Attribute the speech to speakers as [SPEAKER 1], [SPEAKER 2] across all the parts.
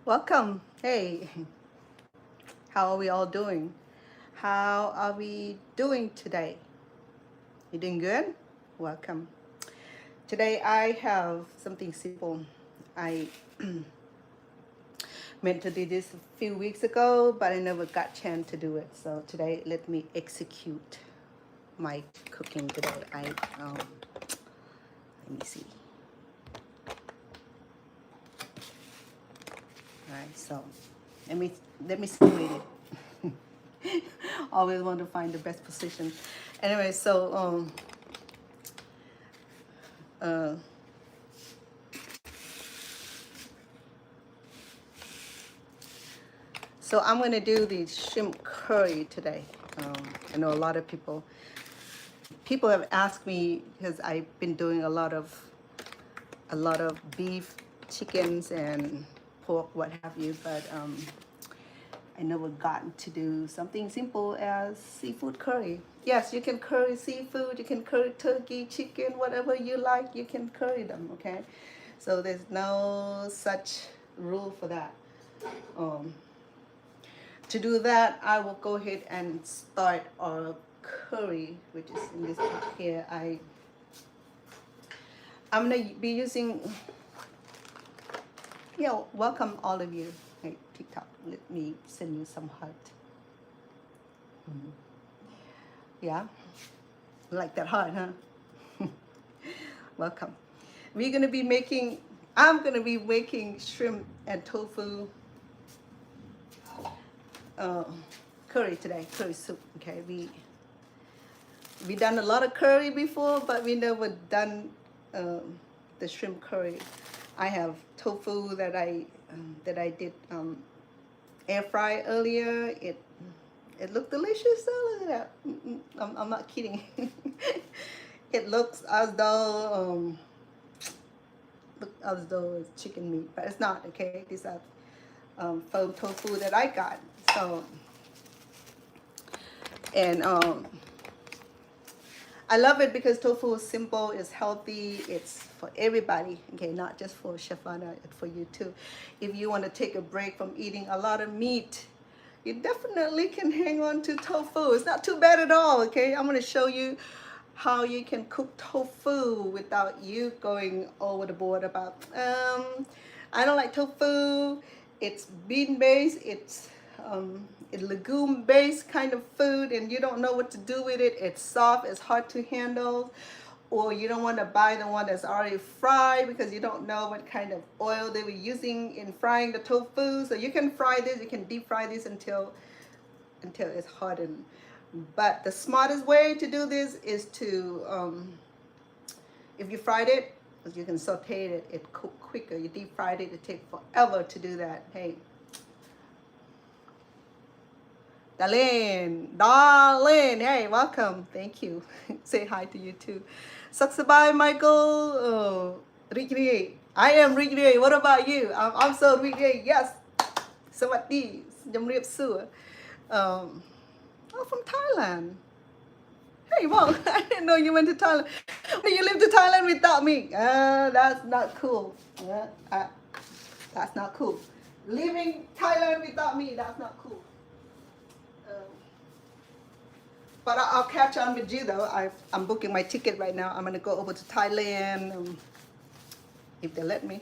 [SPEAKER 1] Welcome. Hey, how are we all doing? How are we doing today? You doing good? Welcome. Today I have something simple. I meant to do this a few weeks ago, but I never got chance to do it. So today, let me execute my cooking today. Let me see. All right, so let me simulate it. Always want to find the best position. Anyway, uh, so I'm gonna do the shrimp curry today. I know a lot of people have asked me because I've been doing a lot of beef, chickens, and pork, what have you, but I never gotten to do something simple as seafood curry. Yes, you can curry seafood, you can curry turkey, chicken, whatever you like, you can curry them, okay? So there's no such rule for that. Um, to do that, I will go ahead and start our curry, which is in this pot here. I'm gonna be using, welcome all of you. Hey, TikTok, let me send you some heart. Yeah, like that heart, huh? Welcome. We're gonna be making, I'm gonna be making shrimp and tofu uh, curry today, curry soup. Okay, we done a lot of curry before, but we never done the shrimp curry. I have tofu that I did air fry earlier. It looked delicious. So look at that. I'm not kidding. It looks as though it's chicken meat, but it's not. Okay, these are foam tofu that I got. So and I love it because tofu is simple, it's healthy, it's for everybody, okay, not just for Chef Vanna, it's for you too. If you want to take a break from eating a lot of meat, you definitely can hang on to tofu. It's not too bad at all, okay? I'm going to show you how you can cook tofu without you going over the board about, I don't like tofu, it's bean-based, it's legume-based kind of food, and you don't know what to do with it. It's soft, it's hard to handle, or you don't want to buy the one that's already fried because you don't know what kind of oil they were using in frying the tofu. So you can fry this, you can deep fry this until it's hardened. But the smartest way to do this is to, if you fried it, you can saute it, it cook quicker. You deep fried it, it takes forever to do that. Hey, Darlene, hey, welcome. Thank you. Say hi to you too. Saksabai, Michael. Oh, Rikri. I am Rikri. What about you? I'm so Rikri. Yes. Sawati. Jamriap Su. From Thailand. Hey, well, I didn't know you went to Thailand. You live to Thailand without me. That's not cool. That's not cool. Leaving Thailand without me, that's not cool. But I'll catch on with you though. I'm booking my ticket right now. I'm gonna go over to Thailand if they let me.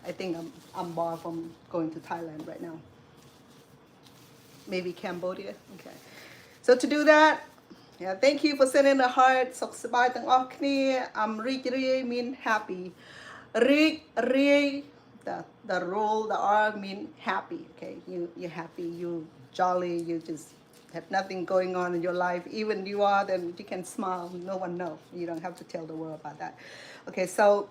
[SPEAKER 1] I think I'm barred from going to Thailand right now. Maybe Cambodia. Okay. So to do that, yeah, thank you for sending the heart. สุขสบายทั้งออกគ្នា I'm mean happy. รีก the roll, the R mean happy. Okay, you're happy, you jolly, you just have nothing going on in your life. Even you are, then you can smile. No one knows. You don't have to tell the world about that. Okay, so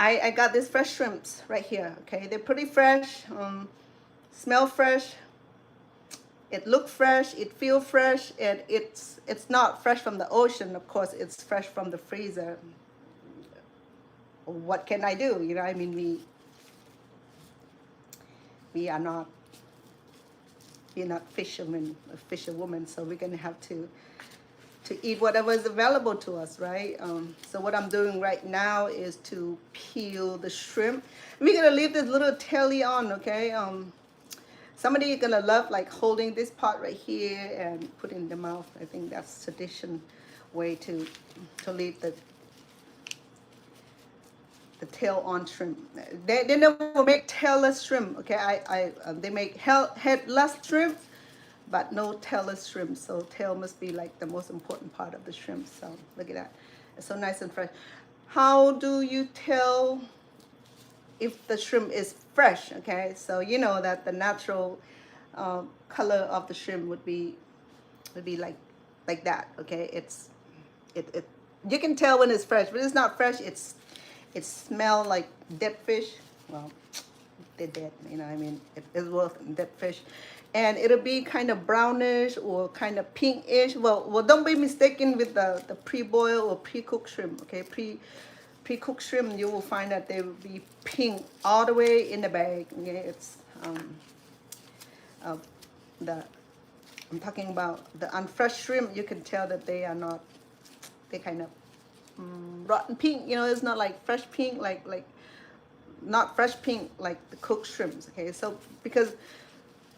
[SPEAKER 1] I got these fresh shrimps right here. Okay, they're pretty fresh. Smell fresh. It look fresh. It feel fresh, and it's not fresh from the ocean. Of course, it's fresh from the freezer. What can I do? You know, I mean, we are not. We're not fishermen or fisherwomen, so we're gonna have to eat whatever is available to us, right? So what I'm doing right now is to peel the shrimp. We're gonna leave this little taily on, okay? Somebody gonna love like holding this part right here and put in the mouth. I think that's tradition way to leave the tail on shrimp. They never make tailless shrimp, okay? They make headless shrimp, but no tailless shrimp. So tail must be like the most important part of the shrimp. So look at that, it's so nice and fresh. How do you tell if the shrimp is fresh? Okay, so you know that the natural color of the shrimp would be like that. Okay, it you can tell when it's fresh, but it's not fresh. It smells like dead fish. Well, they're dead, you know. I mean, it's worth dead fish, and it'll be kind of brownish or kind of pinkish. Well, don't be mistaken with the pre-boiled or pre-cooked shrimp. Okay, pre-cooked shrimp, you will find that they will be pink all the way in the bag. Okay, it's I'm talking about the unfresh shrimp. You can tell that they are not. They kind of rotten pink. You know, it's not like fresh pink, like not fresh pink like the cooked shrimps. Okay, so because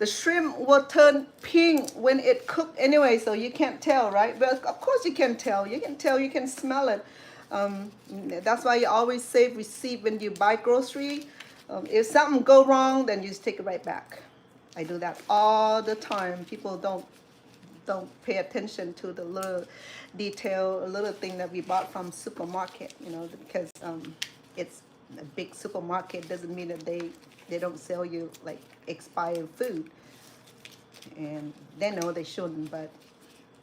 [SPEAKER 1] the shrimp will turn pink when it cooked anyway, so you can't tell, right? But of course you can tell. You can tell. You can smell it. That's why you always save receipt when you buy grocery. If something go wrong, then you just take it right back. I do that all the time. People don't pay attention to the little detail, a little thing that we bought from supermarket, you know, because it's a big supermarket doesn't mean that they don't sell you like expired food. And they know they shouldn't, but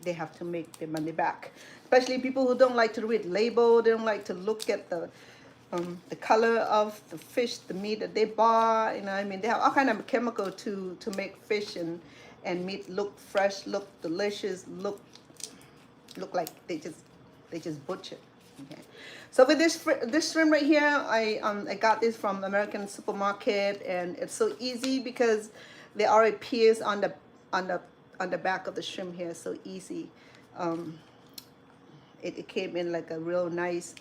[SPEAKER 1] they have to make their money back. Especially people who don't like to read label, they don't like to look at the color of the fish, the meat that they bought. You know, I mean, they have all kind of chemical to make fish and meat look fresh, look delicious, look like they just butchered. Okay, so with this shrimp right here, I got this from American supermarket, and it's so easy because they already pierced on the back of the shrimp here, so easy. It came in like a real nice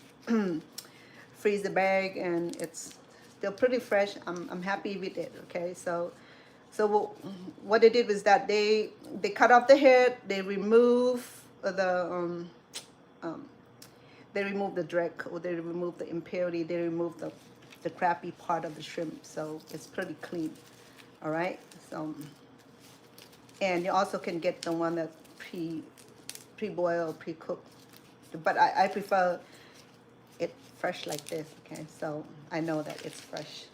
[SPEAKER 1] freezer bag, and it's still pretty fresh. I'm happy with it. Okay, so what they did was that they cut off the head, they remove the dreck, or they remove the impurity, they remove the crappy part of the shrimp, so it's pretty clean. All right, so and you also can get the one that's pre-boiled, pre-cooked, but I prefer it fresh like this. Okay, so I know that it's fresh.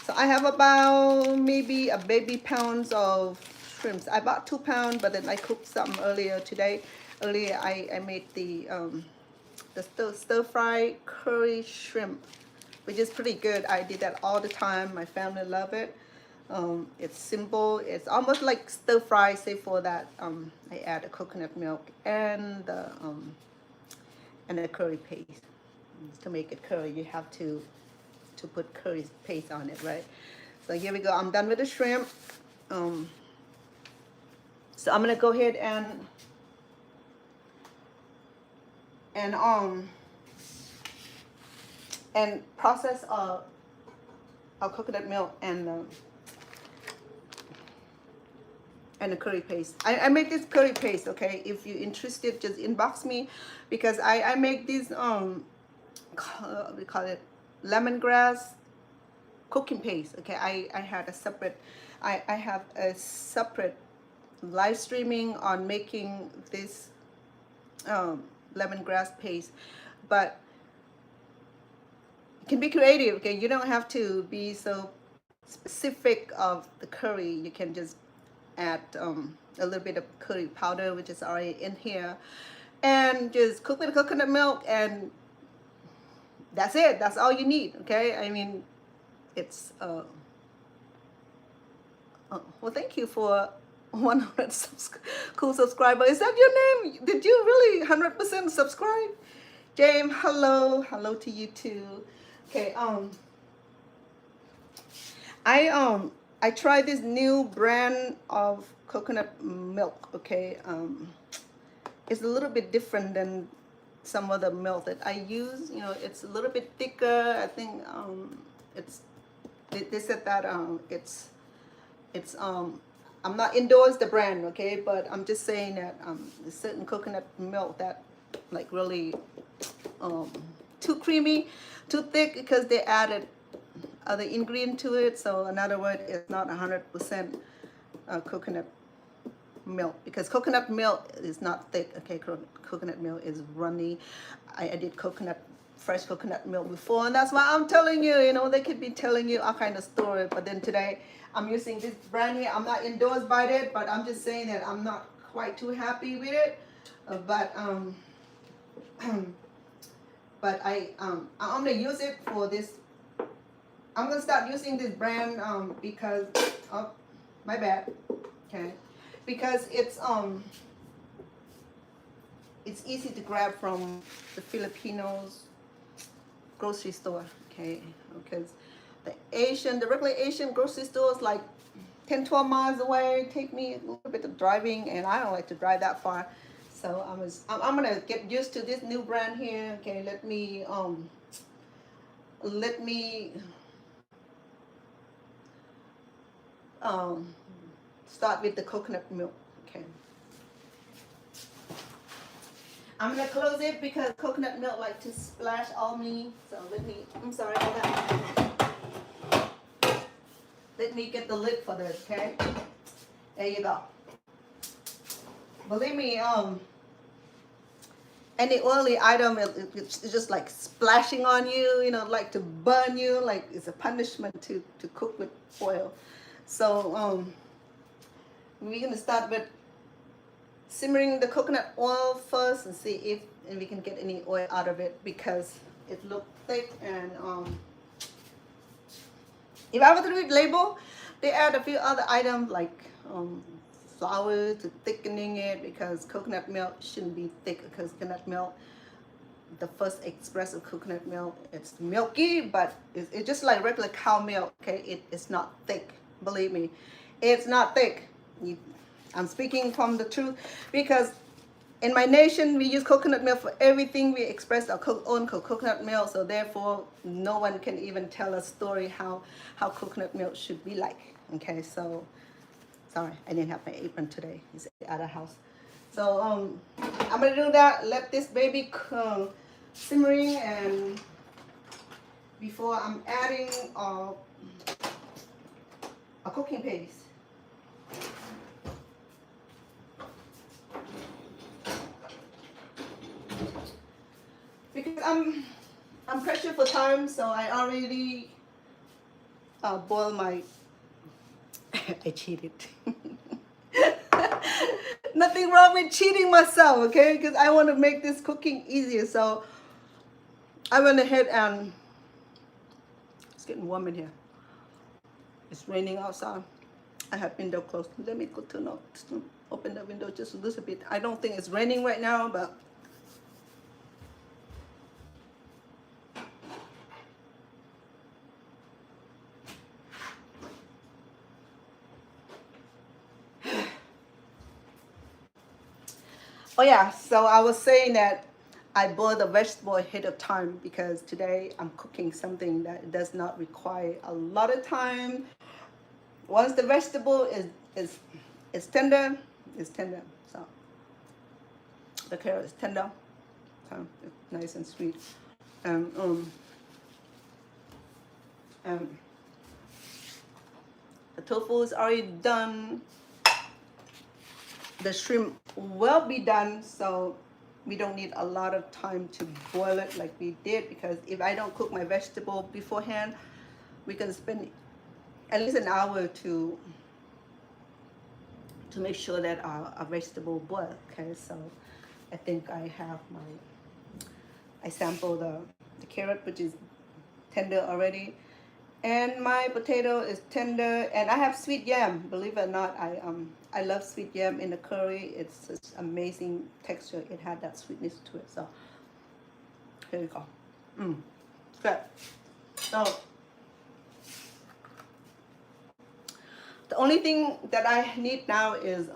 [SPEAKER 1] So I have about maybe a baby pounds of shrimps. I bought 2 pounds, but then I cooked something earlier today. Earlier I made the stir-fry curry shrimp, which is pretty good. I did that all the time. My family love it. It's simple. It's almost like stir-fry, save for that I add the coconut milk and the curry paste. To make it curry, you have to put curry paste on it, right? So here we go. I'm done with the shrimp. So I'm gonna go ahead and process our coconut milk and the curry paste. I make this curry paste, okay? If you're interested, just inbox me, because I make these we call it lemongrass cooking paste. Okay, I had a separate I have a separate live streaming on making this lemongrass paste, but it can be creative. Okay, you don't have to be so specific of the curry. You can just add a little bit of curry powder, which is already in here, and just cook with the coconut milk, and that's it. That's all you need. Okay, I mean, it's well, thank you for 100 cool subscriber. Is that your name? Did you really 100% subscribe? James, hello to you too. Okay, I tried this new brand of coconut milk. Okay, it's a little bit different than some other milk that I use. You know, it's a little bit thicker. I think it's they said that it's I'm not endorse the brand, okay, but I'm just saying that there's certain coconut milk that like really too creamy, too thick because they added other ingredient to it. So in other words, it's not 100% coconut milk, because coconut milk is not thick. Okay, coconut milk is runny. I did fresh coconut milk before, and that's why I'm telling you. You know, they could be telling you all kind of story, but then today I'm using this brand here. I'm not endorsed by it, but I'm just saying that I'm not quite too happy with it. But but I'm gonna use it for this. I'm gonna start using this brand because oh, my bad. Okay, because it's easy to grab from the Filipinos grocery store. Okay, because the regular Asian grocery store is like 10-12 miles away. Take me a little bit of driving, and I don't like to drive that far. So I'm gonna get used to this new brand here. Okay, let me start with the coconut milk. Okay, I'm gonna close it because coconut milk like to splash on me. So I'm sorry for that. Let me get the lid for this. Okay, there you go. Believe me, any oily item, it's just like splashing on you, you know, like to burn you, like it's a punishment to cook with oil. So we're gonna start with simmering the coconut oil first and see if we can get any oil out of it, because it looked thick. And if I were to read label, they add a few other items like flour to thickening it, because coconut milk shouldn't be thick. Because coconut milk, the first express of coconut milk, it's milky, but it's just like regular cow milk. Okay, it's not thick. Believe me, it's not thick. I'm speaking from the truth, because in my nation we use coconut milk for everything. We express our own coconut milk, so therefore no one can even tell a story how coconut milk should be like. Okay, so sorry, I didn't have my apron today. It's at the house. So I'm gonna do that. Let this baby simmering, and before I'm adding a cooking paste. Because I'm pressured for time, so I already boil my. I cheated. Nothing wrong with cheating myself, okay? Because I want to make this cooking easier. So I went ahead and it's getting warm in here. It's raining outside. I have window closed. Let me go to open the window just a little bit. I don't think it's raining right now, but oh yeah, so I was saying that I boil the vegetable ahead of time, because today I'm cooking something that does not require a lot of time. Once the vegetable is tender, it's tender. So the carrot is tender, so it's nice and sweet. The tofu is already done. The shrimp will be done, so we don't need a lot of time to boil it like we did, because if I don't cook my vegetable beforehand, we can spend at least an hour to make sure that our vegetable boil. Okay, so I think I have I sample the carrot, which is tender already, and my potato is tender, and I have sweet yam. Believe it or not, I love sweet yam in the curry. It's just amazing texture. It had that sweetness to it. So here you go. Good. So the only thing that I need now is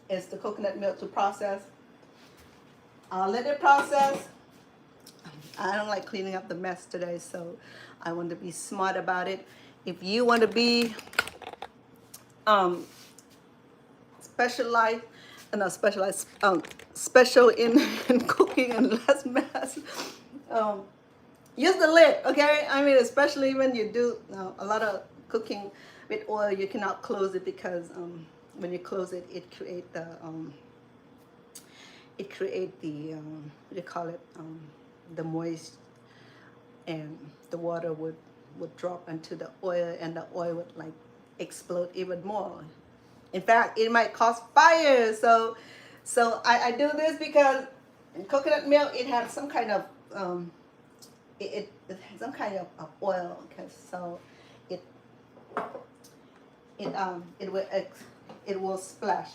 [SPEAKER 1] is the coconut milk to process. I'll let it process. I don't like cleaning up the mess today, so I want to be smart about it. If you want to be specialized, not specialized, special in cooking and less mess, use the lid, okay? I mean, especially when you do a lot of cooking with oil, you cannot close it because when you close it, it create the what do you call it? The moist, and the water would drop into the oil, and the oil would like explode even more. In fact, it might cause fire. So I do this because in coconut milk it has some kind of it has some kind of oil. Okay, so it will splash.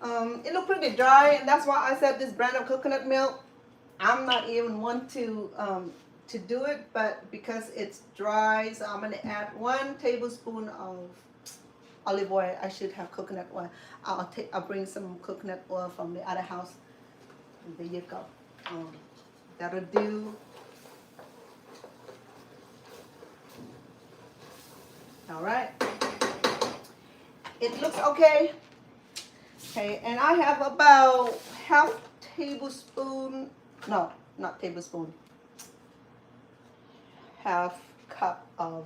[SPEAKER 1] It look pretty dry, and that's why I said this brand of coconut milk, I'm not even one to do it, but because it's dry, so I'm gonna add 1 tablespoon of olive oil. I should have coconut oil. I'll bring some coconut oil from the other house. And there you go. That'll do. All right. It looks okay. Okay, and I have about half tablespoon, no, not tablespoon, half cup of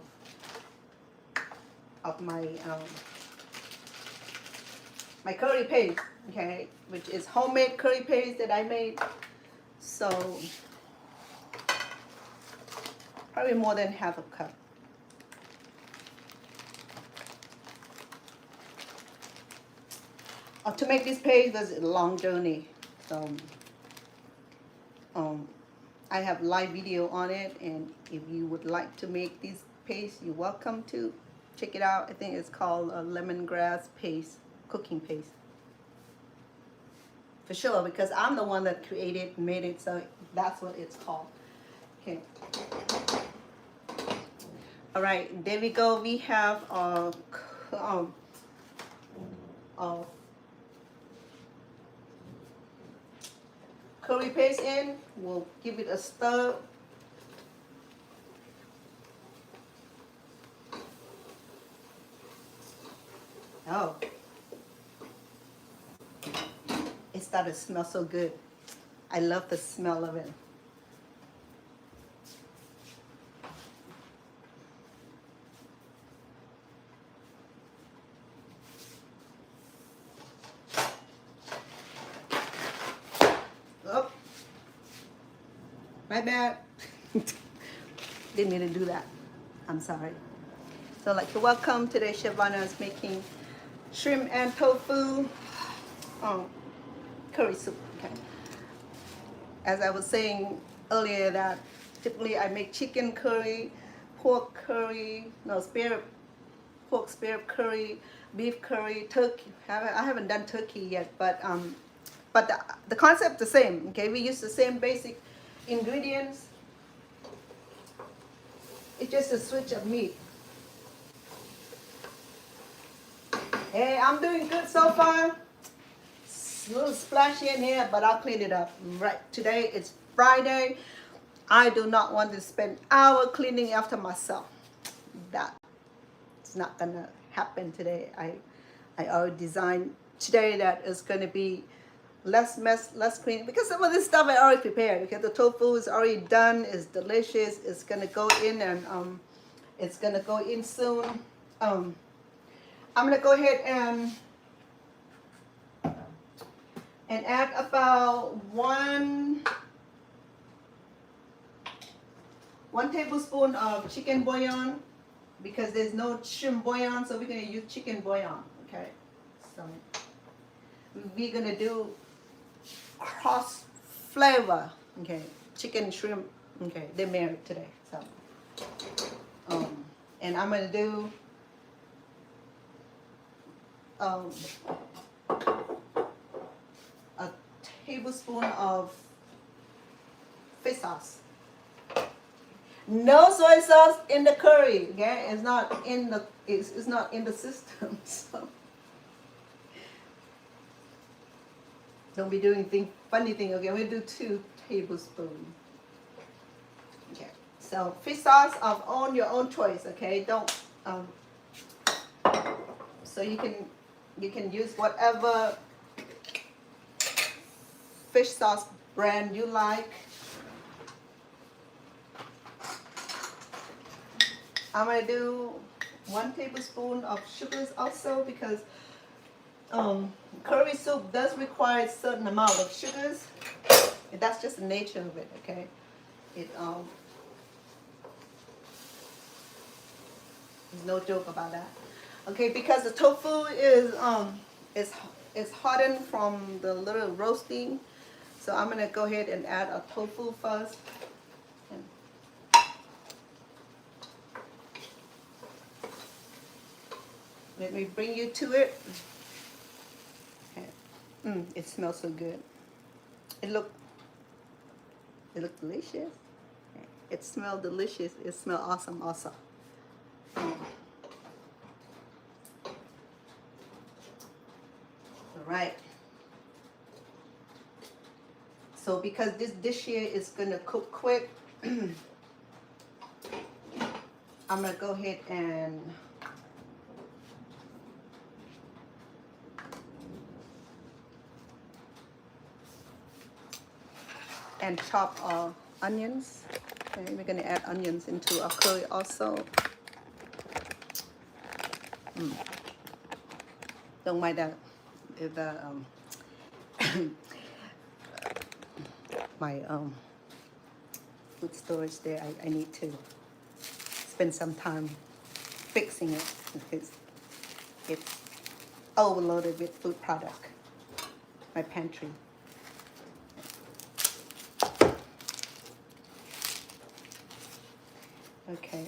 [SPEAKER 1] my my curry paste, okay, which is homemade curry paste that I made. So probably more than half a cup. To make this paste was a long journey, so I have live video on it, and if you would like to make this paste, you're welcome to check it out. I think it's called a lemongrass paste, cooking paste, for sure, because I'm the one that created and made it, so that's what it's called. Okay. All right, there we go. We have curry paste in. We'll give it a stir. Oh, it started to smell so good. I love the smell of it. Oh, my bad. Didn't mean to do that. I'm sorry. So I'd like to welcome. Today Chef Vanna is making shrimp and tofu curry soup. Okay. As I was saying earlier, that typically I make chicken curry, pork curry, pork spare curry, beef curry, turkey. I haven't done turkey yet, but the concept is the same. Okay, we use the same basic ingredients. It's just a switch of meat. Hey, I'm doing good so far. A little splashy in here, but I'll clean it up. Right, today it's Friday. I do not want to spend hours cleaning after myself. That's not gonna happen today. I already designed today that it's gonna be less mess, less cleaning, because some of this stuff I already prepared. Because the tofu is already done, it's delicious. It's gonna go in, and it's gonna go in soon. I'm gonna go ahead and add about one tablespoon of chicken bouillon, because there's no shrimp bouillon, so we're gonna use chicken bouillon. Okay, so we're gonna do cross flavor. Okay, chicken shrimp. Okay, they're married today, so and I'm gonna do a tablespoon of fish sauce. No soy sauce in the curry. Okay, it's not in the system. So Don't be doing funny thing. Okay, I'm gonna do 2 tablespoons. Okay, so fish sauce of your own choice. Okay, don't. So you can use whatever fish sauce brand you like. I'm gonna do 1 tablespoon of sugars also because curry soup does require a certain amount of sugars. And that's just the nature of it, okay? It there's no joke about that. Okay, because the tofu is hardened from the little roasting. So I'm gonna go ahead and add a tofu first. Let me bring you to it. Okay. It smells so good. It look delicious. It smells delicious. It smells awesome also. All right. So because this dish here is gonna cook quick, I'm gonna go ahead and chop our onions. Okay, we're gonna add onions into our curry also. Don't mind that. If the my food storage there, I need to spend some time fixing it because it's overloaded with food product. My pantry. Okay,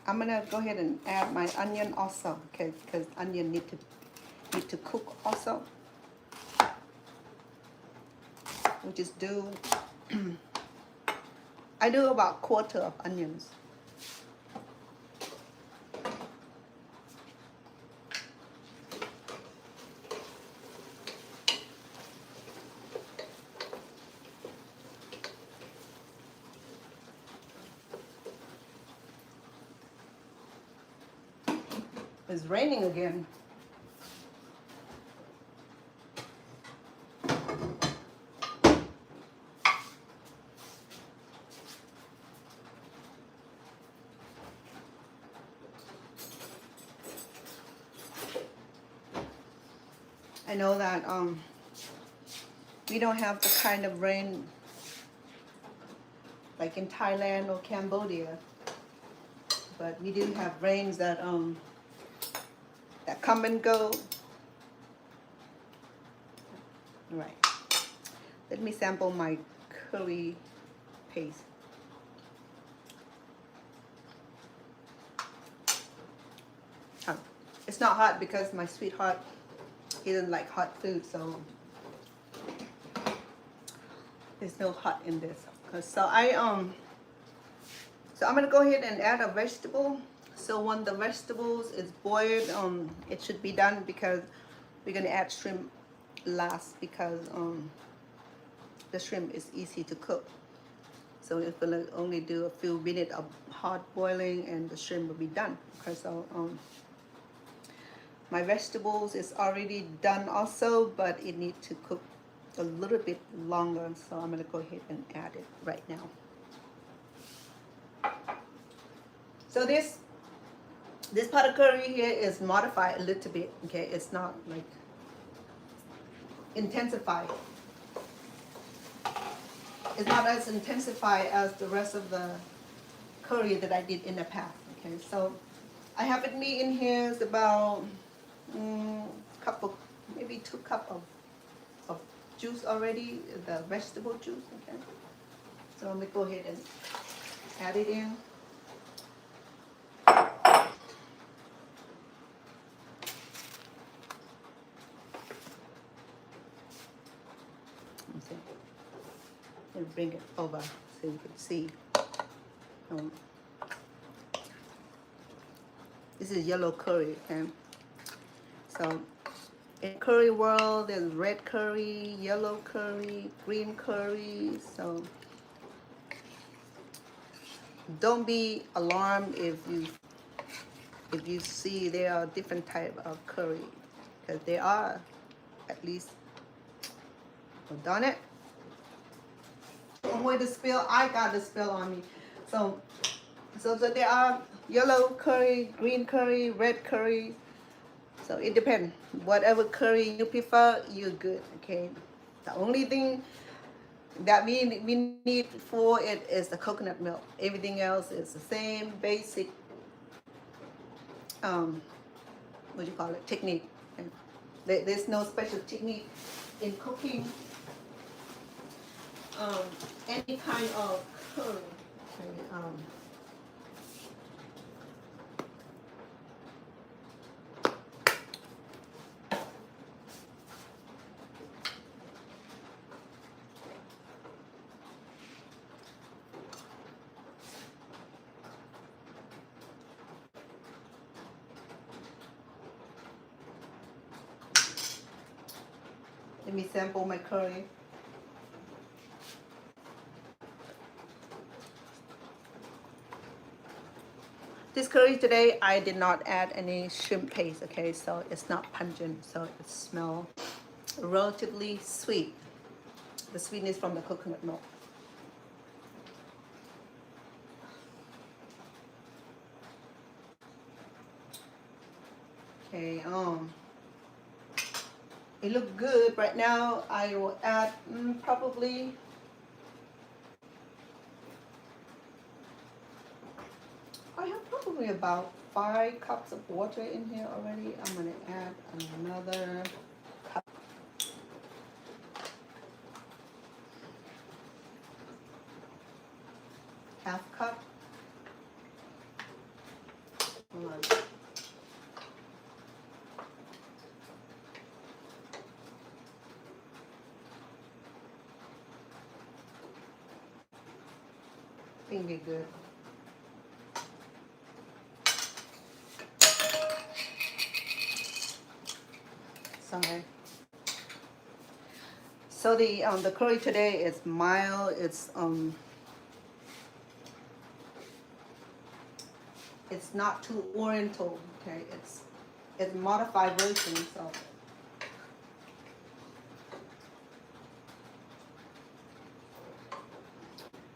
[SPEAKER 1] I'm gonna go ahead and add my onion also, okay, because onion need to cook also. We just do I do about 1/4 of onions. It's raining again. I know that we don't have the kind of rain like in Thailand or Cambodia, but we do have rains that come and go. Right. Let me sample my curry paste. It's not hot because my sweetheart, he doesn't like hot food, so there's no hot in this. So I'm gonna go ahead and add a vegetable. So when the vegetables is boiled, it should be done because we're gonna add shrimp last because the shrimp is easy to cook. So it's gonna only do a few minutes of hot boiling and the shrimp will be done. Okay, so my vegetables is already done also, but it needs to cook a little bit longer. So I'm gonna go ahead and add it right now. So this pot of curry here is modified a little bit. Okay, it's not like intensified. It's not as intensified as the rest of the curry that I did in the past. Okay, so I have with me in here is about maybe 2 cups of juice already, the vegetable juice. Okay, so I'm gonna go ahead and add it in. And bring it over so you can see. This is yellow curry, okay? So in curry world, there's red curry, yellow curry, green curry. So don't be alarmed if you see there are different type of curry, because there are at least. Oh, darn it! Avoid the spill. I got the spill on me. So there are yellow curry, green curry, red curry. So it depends. Whatever curry you prefer, you're good. Okay. The only thing that we need for it is the coconut milk. Everything else is the same basic what do you call it, technique. Okay. There's no special technique in cooking any kind of curry. Okay. Let me sample my curry. This curry today, I did not add any shrimp paste, okay? So it's not pungent, so it smells relatively sweet. The sweetness from the coconut milk. Okay, it looks good. Right now, I will add probably I have probably about 5 cups of water in here already. I'm gonna add another cup. Half cup. Hold on. I think we're good. Sorry. So the curry today is mild. It's not too oriental. Okay, it's modified version.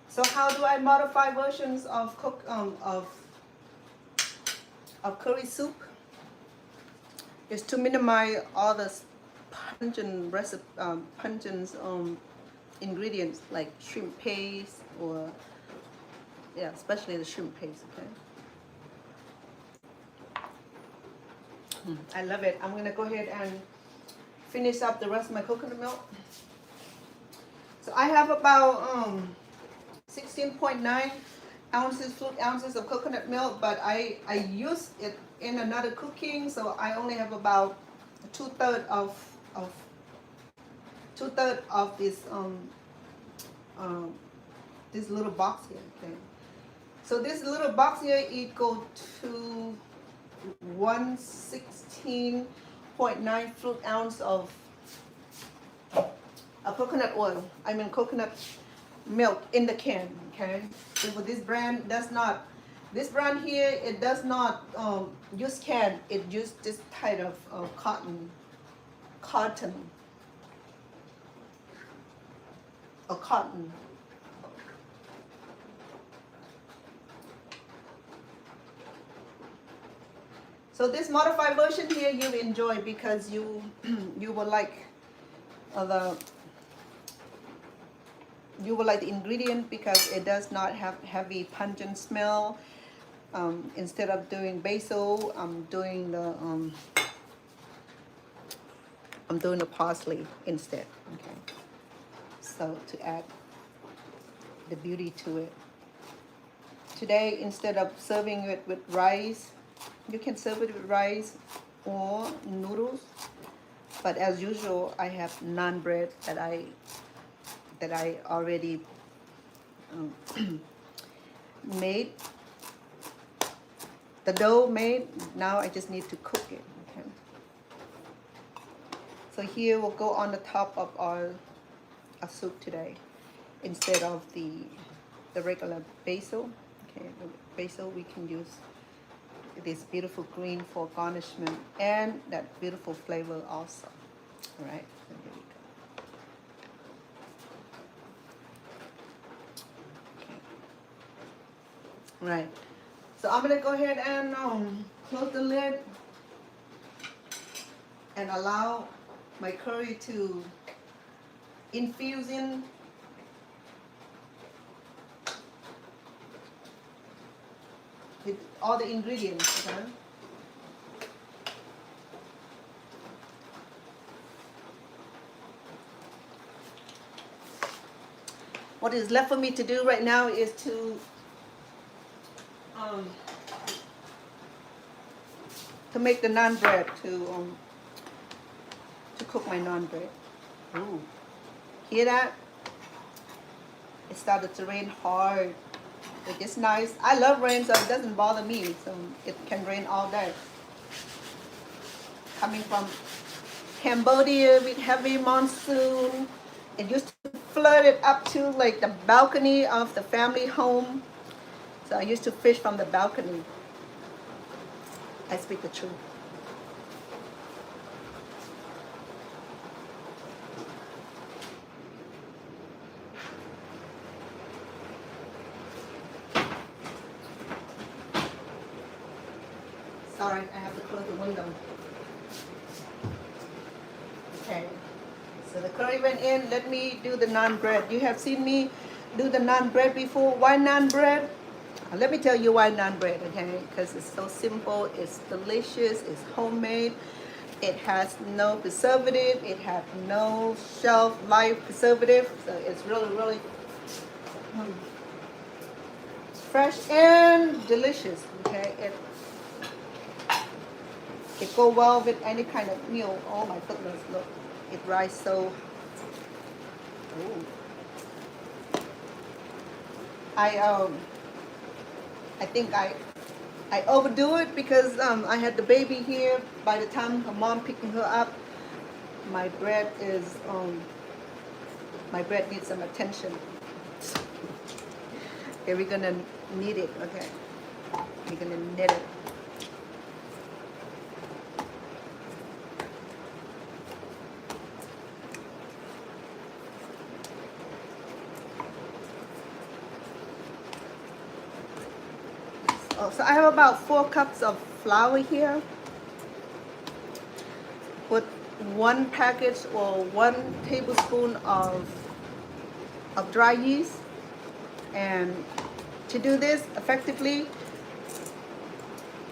[SPEAKER 1] So how do I modify versions of curry soup? Is to minimize all the pungent ingredients like shrimp paste or especially the shrimp paste. Okay. I love it. I'm gonna go ahead and finish up the rest of my coconut milk. So I have about 16.9 fluid ounces of coconut milk, but I use it in another cooking, so I only have about two-thirds of this little box here. Okay, so this little box here equal to 116.9 fluid ounce of coconut oil. I mean coconut milk in the can. Okay, so for this brand, this brand here, it does not use can. It uses this type of cotton or cotton. So this modified version here you enjoy because you will like the ingredient because it does not have heavy pungent smell. Instead of doing basil, I'm doing the parsley instead. Okay, so to add the beauty to it. Today, instead of serving it with rice, you can serve it with rice or noodles. But as usual, I have naan bread that I already made. The dough made. Now I just need to cook it. Okay. So here will go on the top of our soup today instead of the regular basil. Okay, the basil we can use this beautiful green for garnishment and that beautiful flavor also. All right, so here we go. Okay. Right, so I'm gonna go ahead and close the lid and allow my curry to infuse in with all the ingredients. Okay? What is left for me to do right now is to make the naan bread, to cook my naan bread. Ooh, hear that? It started to rain hard. It's just nice. I love rain, so it doesn't bother me. So it can rain all day. Coming from Cambodia with heavy monsoon, it used to flood it up to like the balcony of the family home. So I used to fish from the balcony. I speak the truth. Sorry, I have to close the window. Okay, so the curry went in. Let me do the naan bread. You have seen me do the naan bread before. Why naan bread? Let me tell you why naan bread, okay? Because it's so simple, it's delicious, it's homemade. It has no preservative, it has no shelf life preservative. So it's really, really fresh and delicious, okay? It go well with any kind of meal. Oh my goodness, look, it rises so. Ooh. I think I overdo it because I had the baby here. By the time her mom picking her up, my bread needs some attention. Okay, we're gonna knead it. Okay, we're gonna knit it. So I have about 4 cups of flour here. Put 1 package or 1 tablespoon of dry yeast. And to do this effectively,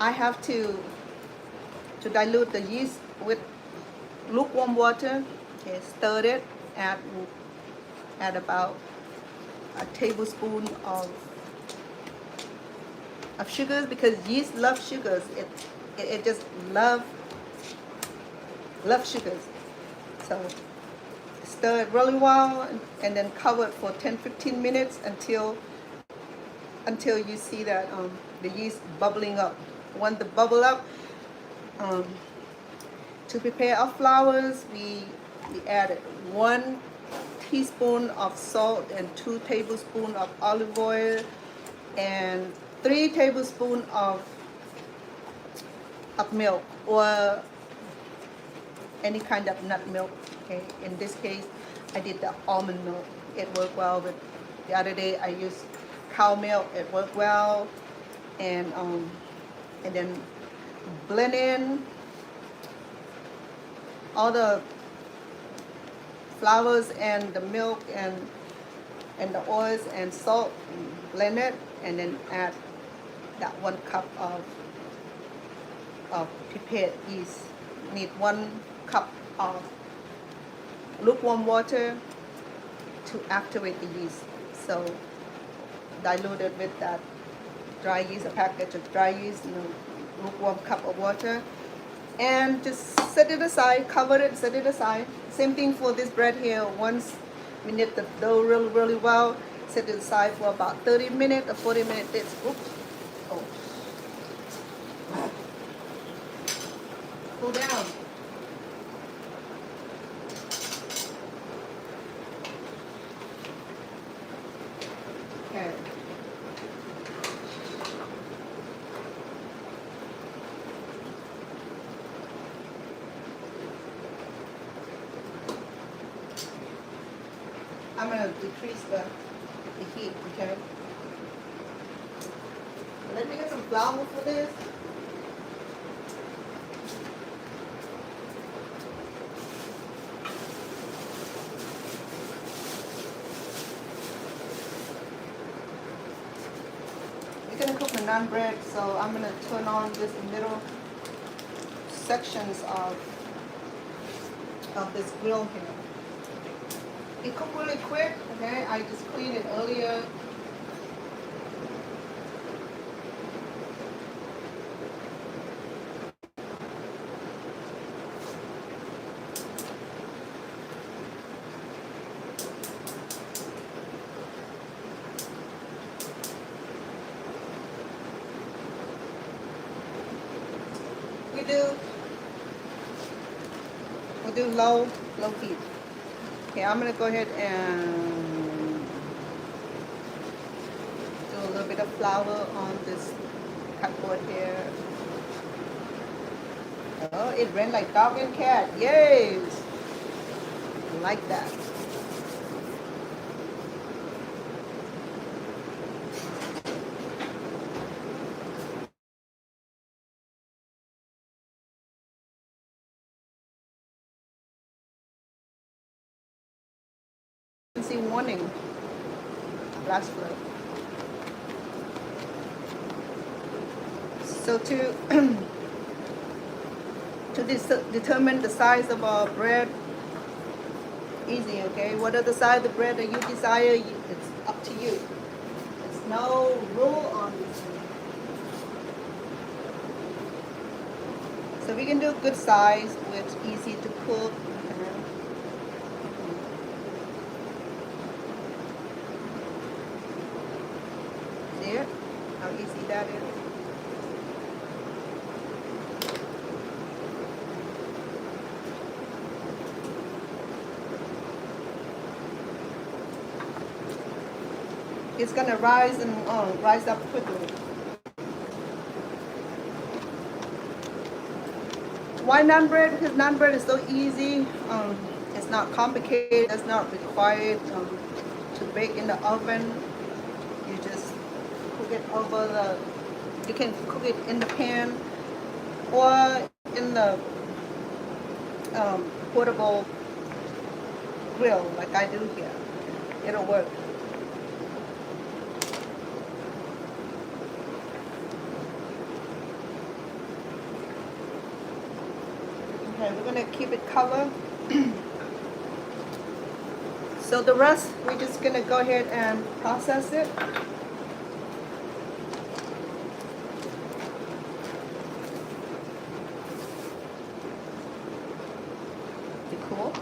[SPEAKER 1] I have to dilute the yeast with lukewarm water. Okay, stir it. Add about a tablespoon of sugars, because yeast loves sugars. It just love sugars. So stir it really well and then cover it for 10-15 minutes until you see that the yeast bubbling up. Once the bubble up, to prepare our flours, we added 1 teaspoon of salt and 2 tablespoons of olive oil and 3 tablespoons of milk or any kind of nut milk. Okay, in this case, I did the almond milk. It worked well. But the other day I used cow milk. It worked well, and then blend in all the flours and the milk and the oils and salt. Blend it, and then add that 1 cup of prepared yeast. Need 1 cup of lukewarm water to activate the yeast. So dilute it with that dry yeast, a package of dry yeast, lukewarm cup of water, and just set it aside, cover it, set it aside. Same thing for this bread here. Once we knit the dough really, really well, set it aside for about 30 minutes or 40 minutes. Oops. Oh. Cool down. I'm gonna decrease the heat, okay? Let me get some flour for this. We're gonna cook the naan bread, so I'm gonna turn on this middle sections of this grill here. It cooked really quick, okay? I just cleaned it earlier. We do low heat. Okay, I'm gonna go ahead and do a little bit of flour on this cupboard here. Oh, it ran like dog and cat. Yes, I like that. See warning. Flash flood. So to determine the size of our bread, easy, okay? What are the size of the bread that you desire? It's up to you. There's no rule on this thing. So we can do good size, which easy to cook. See it? How easy that is. It's gonna rise and rise up quickly. Why naan bread? Because naan bread is so easy. It's not complicated. It's not required to bake in the oven. You just cook it over the. You can cook it in the pan or in the portable grill like I do here. It'll work. Okay, we're gonna keep it covered. So the rest, we're just gonna go ahead and process it. Cool.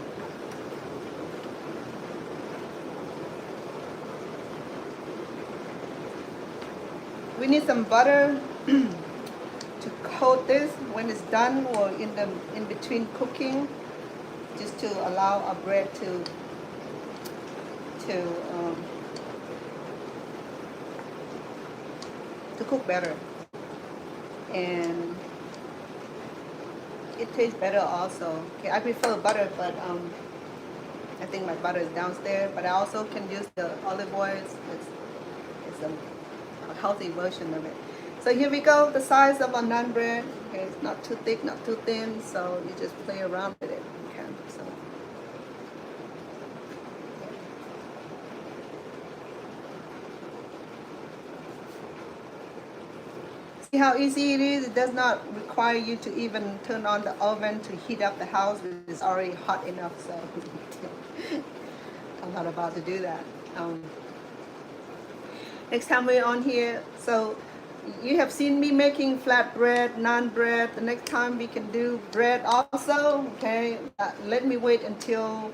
[SPEAKER 1] We need some butter to coat this when it's done or in between cooking, just to allow our bread to cook better, and it tastes better also. Okay, I prefer butter, but I think my butter is downstairs. But I also can use the olive oil. It's a healthy version of it. So here we go, the size of a naan bread. Okay, it's not too thick, not too thin, so you just play around with it. Okay, so. See how easy it is? It does not require you to even turn on the oven to heat up the house. It's already hot enough, so I'm not about to do that. Next time we're on here, so you have seen me making flatbread, naan bread. The next time we can do bread also, okay? Let me wait until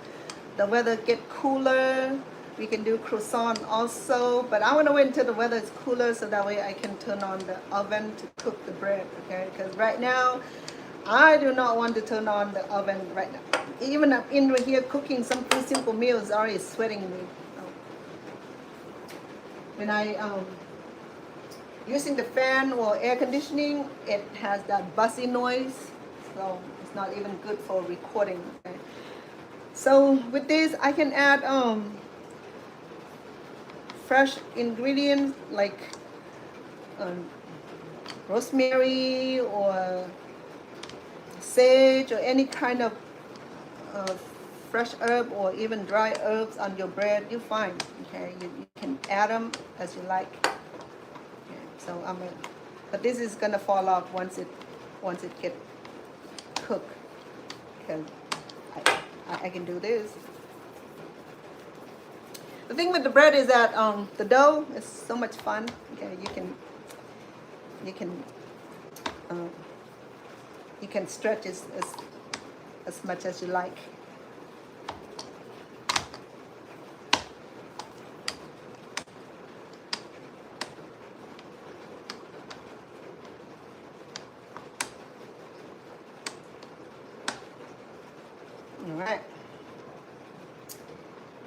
[SPEAKER 1] the weather get cooler. We can do croissant also, but I want to wait until the weather is cooler so that way I can turn on the oven to cook the bread, okay? Because right now, I do not want to turn on the oven right now. Even I'm in here cooking some pretty simple meals, already sweating me. When I using the fan or air conditioning, it has that buzzing noise, so it's not even good for recording. Okay? So with this, I can add fresh ingredients like rosemary or sage or any kind of fresh herb or even dry herbs on your bread, you're fine. Okay, you can add them as you like. Okay, so but this is gonna fall off once it get cooked. Because I can do this. The thing with the bread is that the dough is so much fun. Okay, you can stretch as much as you like. All right.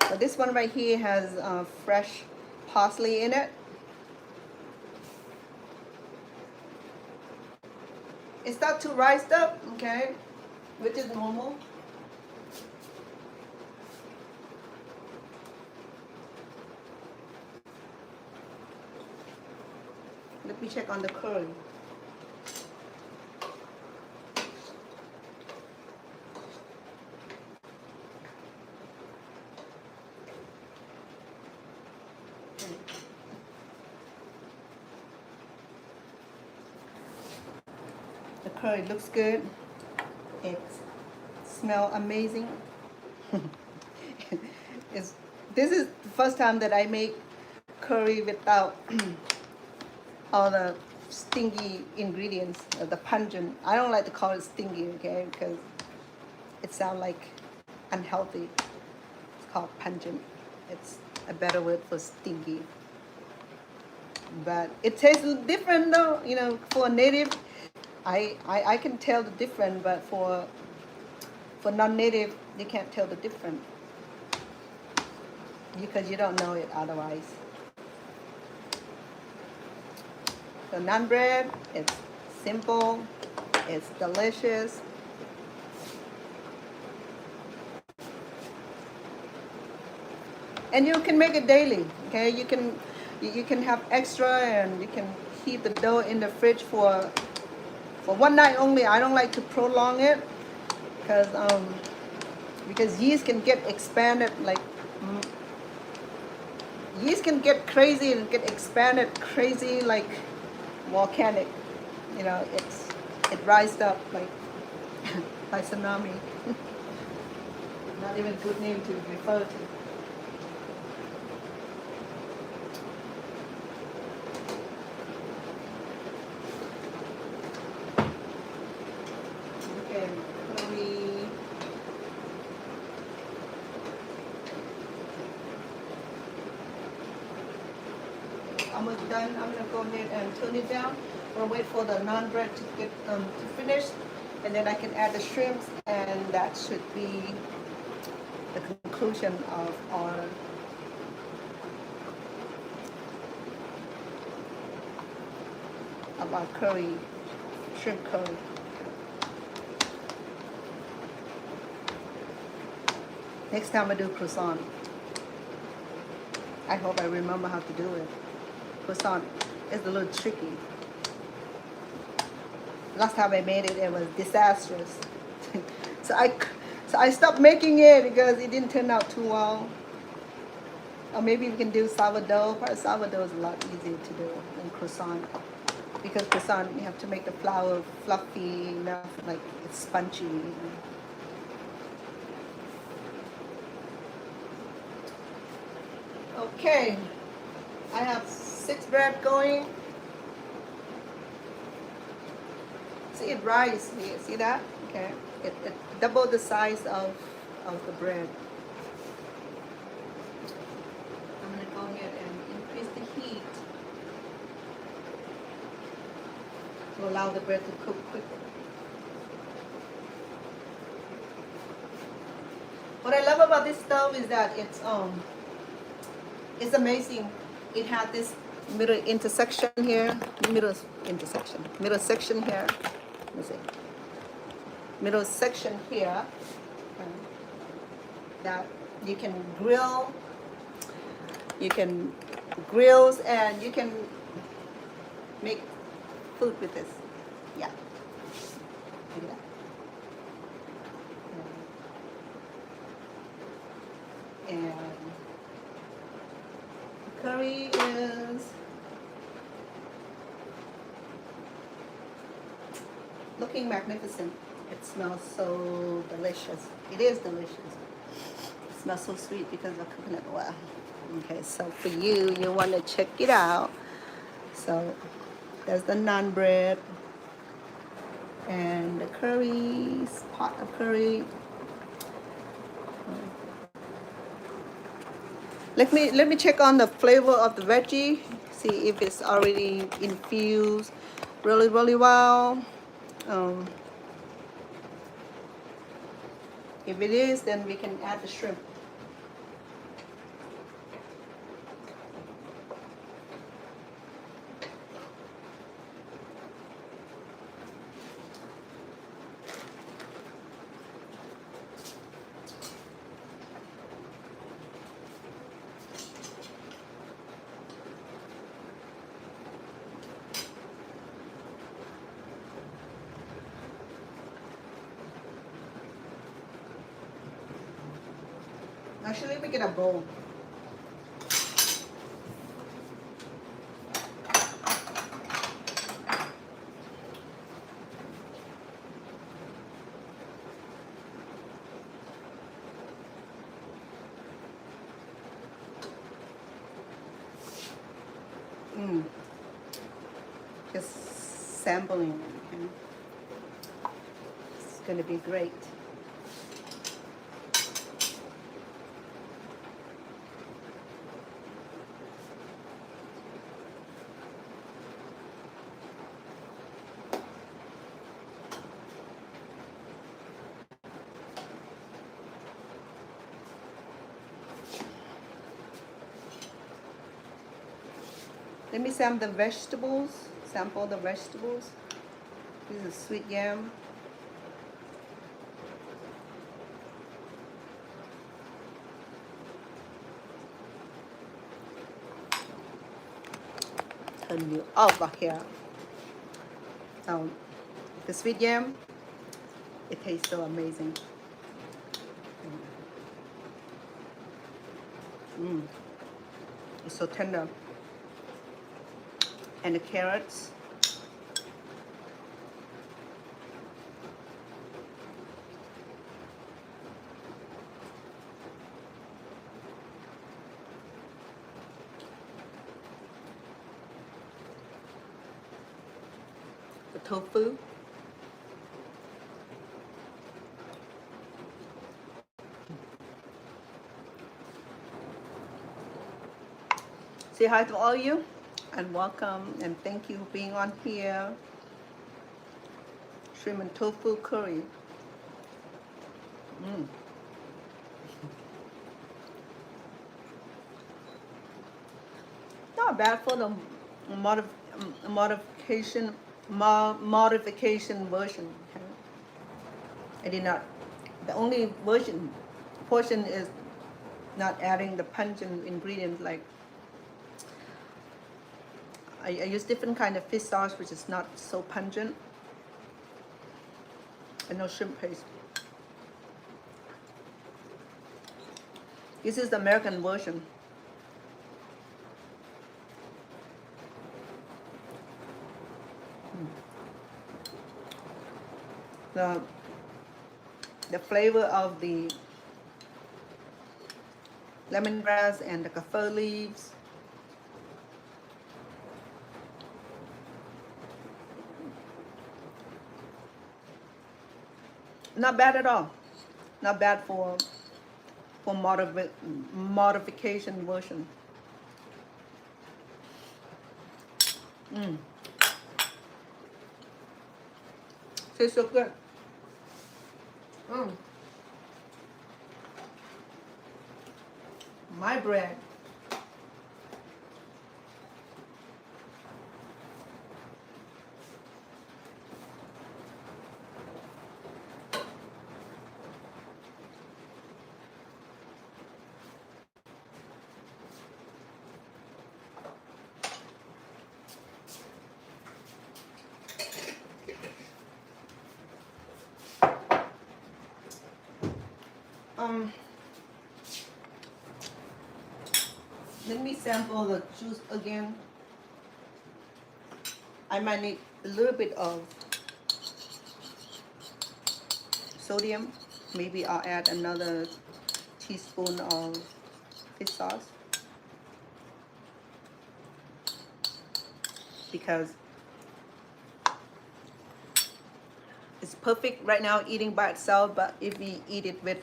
[SPEAKER 1] So this one right here has fresh parsley in it. It's not too riced up, okay, which is normal. Let me check on the curry. The curry looks good. It smells amazing. This is the first time that I make curry without all the stingy ingredients, the pungent. I don't like to call it stingy, okay, because it sounds like unhealthy. It's called pungent. It's a better word for stingy. But it tastes different though, you know, for a native. I can tell the difference, but for non-native, you can't tell the difference because you don't know it otherwise. So naan bread, it's simple, it's delicious. And you can make it daily, okay? You can have extra, and you can keep the dough in the fridge for one night only. I don't like to prolong it because yeast can get expanded, like yeast can get crazy and get expanded crazy like volcanic. You know, it rised up like by tsunami. Not even a good name to refer to. Okay, almost done. I'm gonna go ahead and turn it down. I'm gonna wait for the naan bread to get to finish, and then I can add the shrimps, and that should be the conclusion of our curry, shrimp curry. Next time I do croissant. I hope I remember how to do it. Croissant is a little tricky. Last time I made it, it was disastrous. so I stopped making it because it didn't turn out too well. Or maybe we can do sourdough. Part of sourdough is a lot easier to do than croissant. Because croissant, you have to make the flour fluffy enough, like it's spongy. You know? Okay, I have 6 bread going. See, it rises. See that? Okay, it doubled the size of the bread. I'm gonna go ahead and increase the heat to allow the bread to cook quicker. What I love about this stove is that it's amazing. It had this middle section here. Middle section here. Let me see. Middle section here. That you can grill. You can grills, and you can make food with this. Yeah. Look at that. And curry is looking magnificent. It smells so delicious. It is delicious. It smells so sweet because of coconut oil. Okay, so for you, you want to check it out. So there's the naan bread and the curries, pot of curry. Let me check on the flavor of the veggie. See if it's already infused really well. If it is, then we can add the shrimp. Actually, we get a bowl. Just sampling. Okay? It's going to be great. Let me sample the vegetables. Sample the vegetables. This is sweet yam. Turn you over here. The sweet yam, it tastes so amazing. It's so tender. And the carrots. The tofu. Say hi to all of you and welcome and thank you for being on here. Shrimp and tofu curry. Not bad for the modification version. Okay? I did not. The only portion is not adding the pungent ingredients like I use different kind of fish sauce which is not so pungent. And no shrimp paste. This is the American version. The flavor of the lemongrass and the kaffir leaves. Not bad at all. Not bad for modification version. Tastes so good. My bread. let me sample the juice again. I might need a little bit of sodium. Maybe I'll add another teaspoon of fish sauce because it's perfect right now eating by itself, but if we eat it with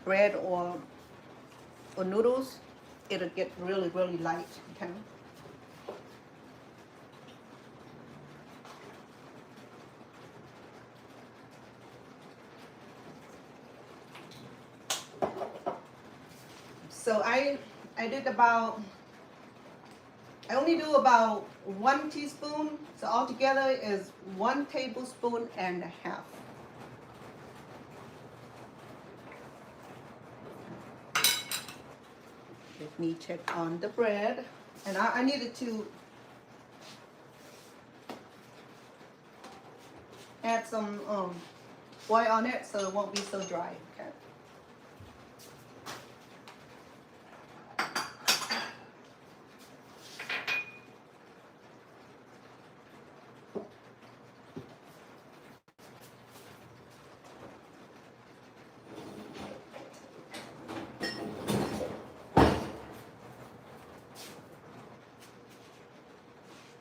[SPEAKER 1] bread or noodles, it'll get really, really light, okay? So I did about, I only do about 1 teaspoon. So altogether is 1 tablespoon and a half. Let me check on the bread. And I needed to add some oil on it so it won't be so dry, okay?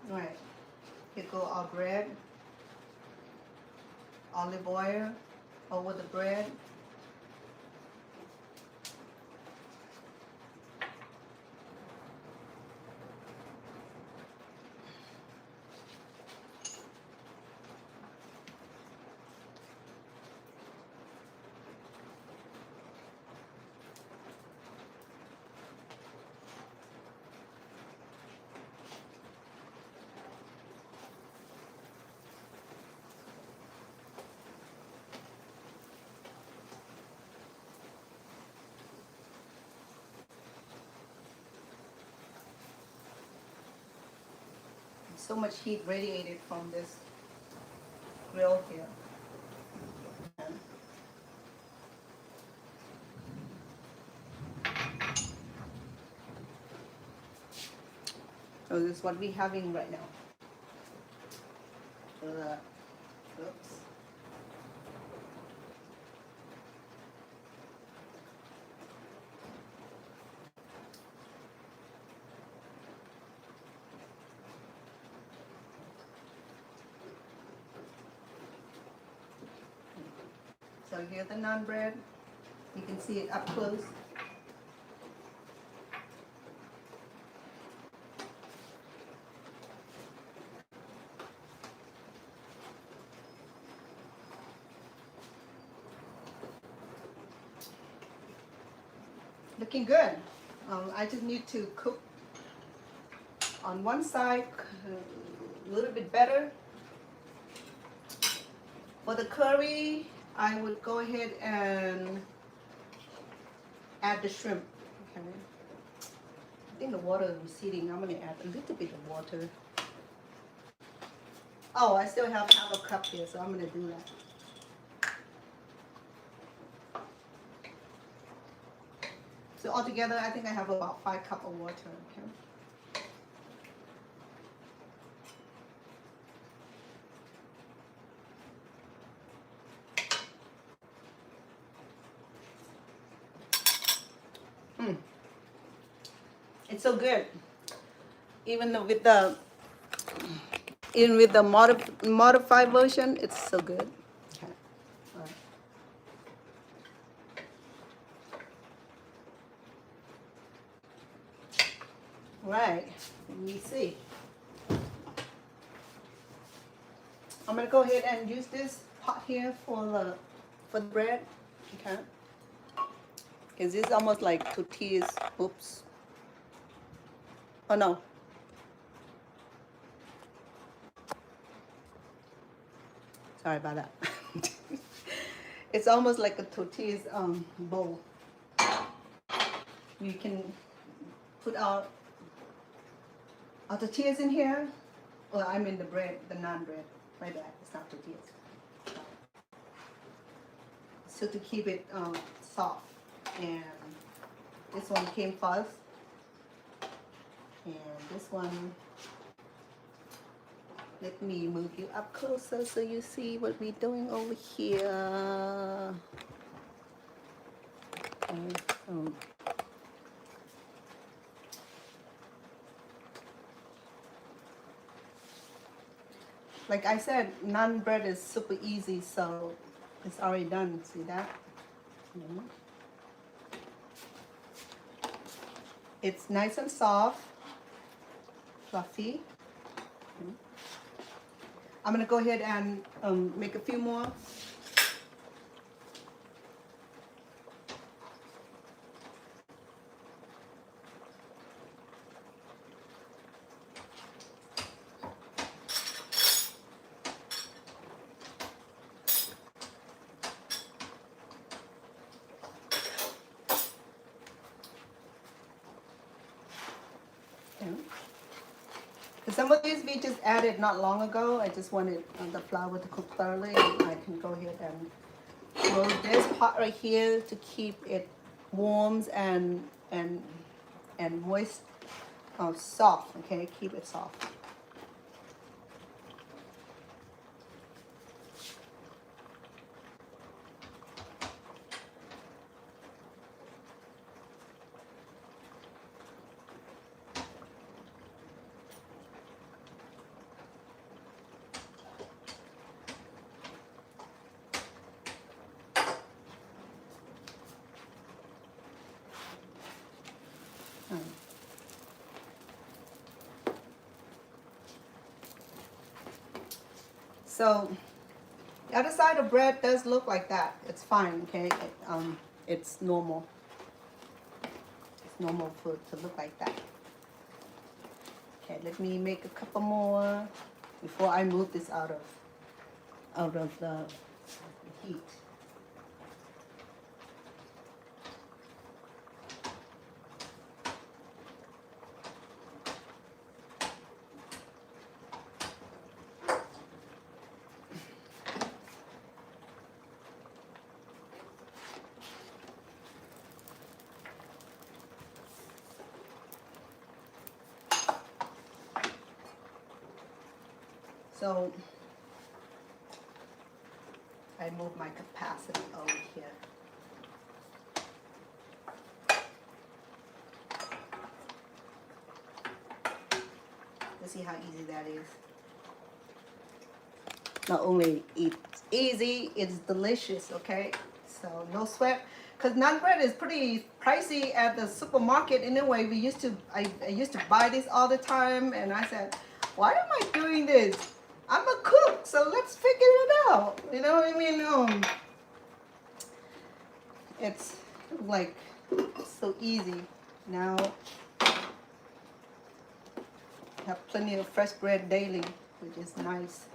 [SPEAKER 1] All right, here go our bread. Olive oil over the bread. So much heat radiated from this grill here. So this is what we're having right now. Oops. So here's the naan bread. You can see it up close. Looking good. I just need to cook on one side a little bit better. For the curry, I would go ahead and add the shrimp. Okay. I think the water is receding. I'm going to add a little bit of water. Oh, I still have half a cup here, so I'm going to do that. So altogether, I think I have about 5 cups of water. Okay. It's so good. Even with the modified version, it's so good. Okay. All right. Let me see. I'm gonna go ahead and use this pot here for the bread. Okay. Because this is almost like tortillas. Oops. Oh no. Sorry about that. It's almost like a tortillas bowl. You can put our tortillas in here. Well, I mean the bread, the naan bread. My bad, it's not tortillas. So to keep it soft. And this one came first. And this one, let me move you up closer so you see what we're doing over here. Okay, so like I said, naan bread is super easy, so it's already done. See that? It's nice and soft, fluffy. I'm gonna go ahead and make a few more. Some of these we just added not long ago. I just wanted the flour to cook thoroughly. I can go ahead and close this pot right here to keep it warm and moist, soft. Okay, keep it soft. So the other side of bread does look like that. It's fine, okay? It's normal. It's normal for it to look like that. Okay, let me make a couple more before I move this out of the heat. So I move my capacity over here. You see how easy that is? Not only it's easy, it's delicious, okay? So no sweat. Because naan bread is pretty pricey at the supermarket anyway. I used to buy this all the time, and I said, why am I doing this? I'm a cook, so let's figure it out. You know what I mean? It's like so easy. Now I have plenty of fresh bread daily, which is nice.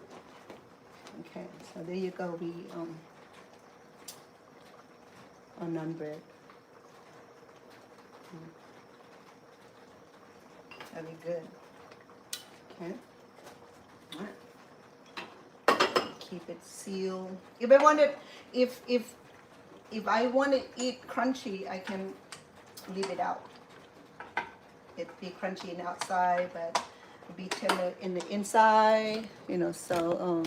[SPEAKER 1] Okay, so there you go. We on naan bread. Very good. Okay. All right. Keep it sealed. If I want to eat crunchy, I can leave it out. It'd be crunchy on the outside, but it'd be tender in the inside. You know, so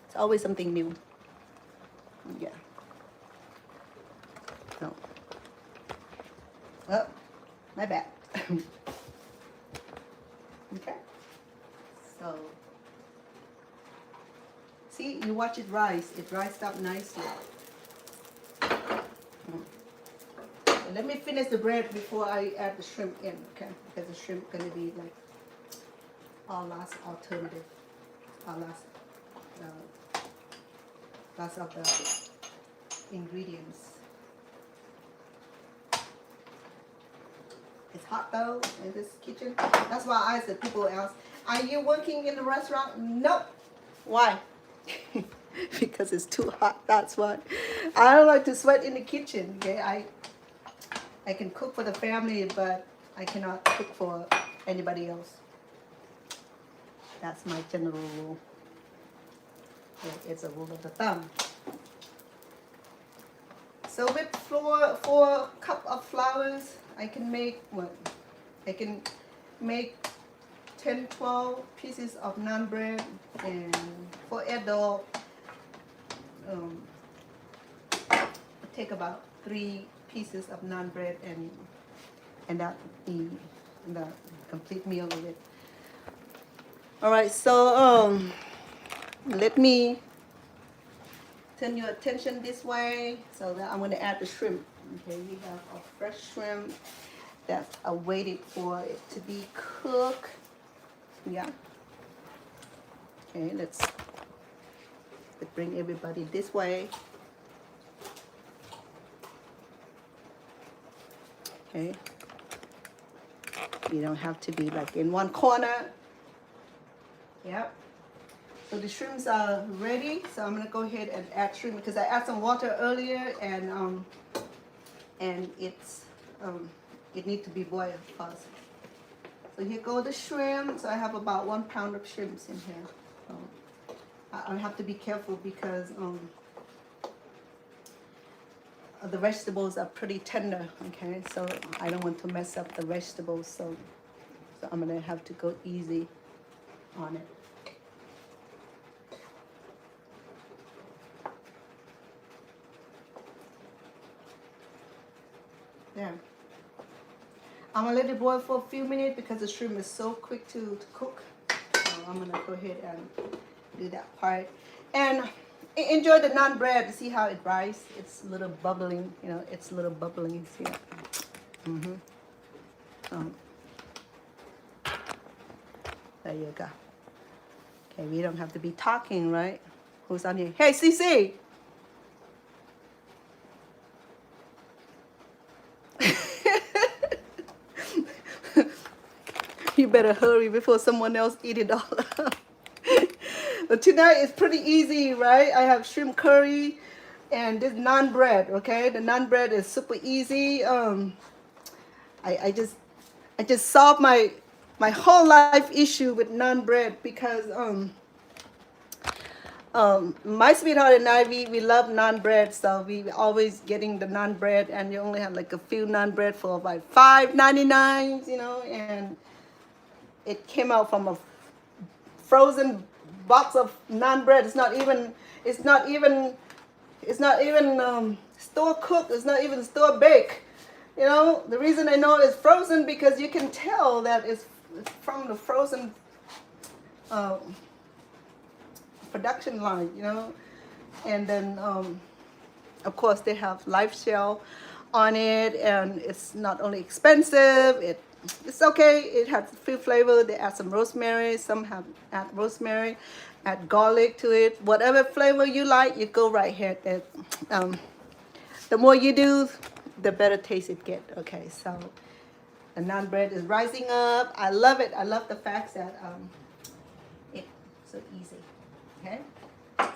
[SPEAKER 1] it's always something new. Yeah. So, oh, my bad. Okay. So. See, you watch it rise. It rised up nicely. Let me finish the bread before I add the shrimp in, okay? Because the shrimp gonna be like our last alternative, our last of the ingredients. It's hot though in this kitchen. That's why I said people ask, "Are you working in the restaurant?" Nope. Why? Because it's too hot. That's why. I don't like to sweat in the kitchen. Okay, I can cook for the family, but I cannot cook for anybody else. That's my general rule. It's a rule of the thumb. So with 4 cups of flours, I can make what? I can make 10-12 pieces of naan bread, and for adult, take about 3 pieces of naan bread, and that be the complete meal of it. All right, so let me turn your attention this way, so that I'm going to add the shrimp. Okay, we have a fresh shrimp that's awaited for it to be cooked. Yeah. Okay, let's bring everybody this way. Okay. You don't have to be like in one corner. Yep. So the shrimps are ready. So I'm gonna go ahead and add shrimp because I added some water earlier, and it needs to be boiled first. So here go the shrimp. So I have about 1 pound of shrimps in here. So I have to be careful because the vegetables are pretty tender. Okay, so I don't want to mess up the vegetables. So I'm gonna have to go easy on it. There. I'm gonna let it boil for a few minutes because the shrimp is so quick to cook. So I'm gonna go ahead and do that part. And enjoy the naan bread. See how it rises? It's a little bubbling. You know, it's a little bubbling. See that? There you go. Okay, we don't have to be talking, right? Who's on here? Hey, CC. You better hurry before someone else eat it all up. But tonight is pretty easy, right? I have shrimp curry and this naan bread, okay? The naan bread is super easy. I just solved my whole life issue with naan bread because my sweetheart and I, we love naan bread, so we always getting the naan bread, and you only have like a few naan bread for like $5.99, you know, and it came out from a frozen box of naan bread. It's not even store cooked. It's not even store baked. You know, the reason I know it's frozen because you can tell that it's from the frozen production line, you know. And then of course they have live shell on it, and it's not only expensive, it's okay. It has fruit flavor. They add some rosemary. Some have add rosemary, add garlic to it. Whatever flavor you like, you go right here. The more you do, the better taste it get. Okay, so the naan bread is rising up. I love it. I love the fact that it's so easy. Okay,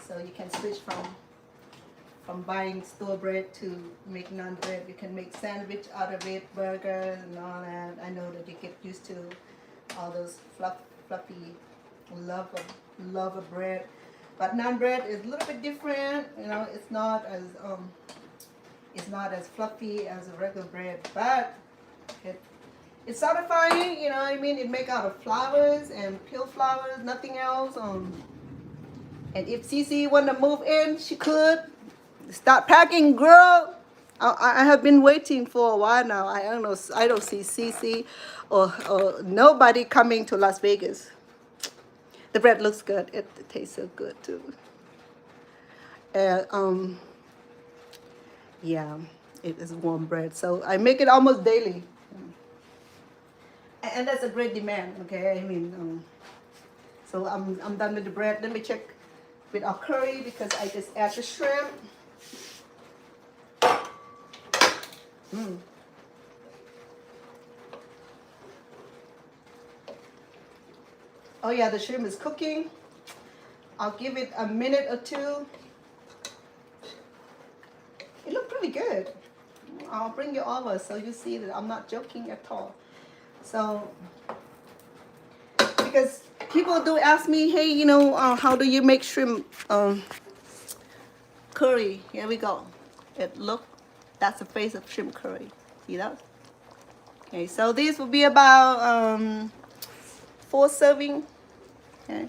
[SPEAKER 1] so you can switch from buying store bread to make naan bread. You can make sandwich out of it, burgers and all that. I know that you get used to all those fluffy love of bread, but naan bread is a little bit different. You know, it's not as fluffy as a regular bread, but it's satisfying. You know what I mean? It make out of flours and peel flours, nothing else. And if Cece want to move in, she could. Start packing, girl. I have been waiting for a while now. I don't know. I don't see Cece or nobody coming to Las Vegas. The bread looks good. It tastes so good too. Yeah, it is warm bread. So I make it almost daily, and that's a great demand. Okay, I mean, so I'm done with the bread. Let me check with our curry because I just add the shrimp. Oh yeah, the shrimp is cooking. I'll give it a minute or two. It looks pretty good. I'll bring you over so you see that I'm not joking at all. So, because people do ask me, hey, you know, how do you make shrimp curry? Here we go. It look That's the face of shrimp curry. See that? Okay, so this will be about 4 serving. Okay.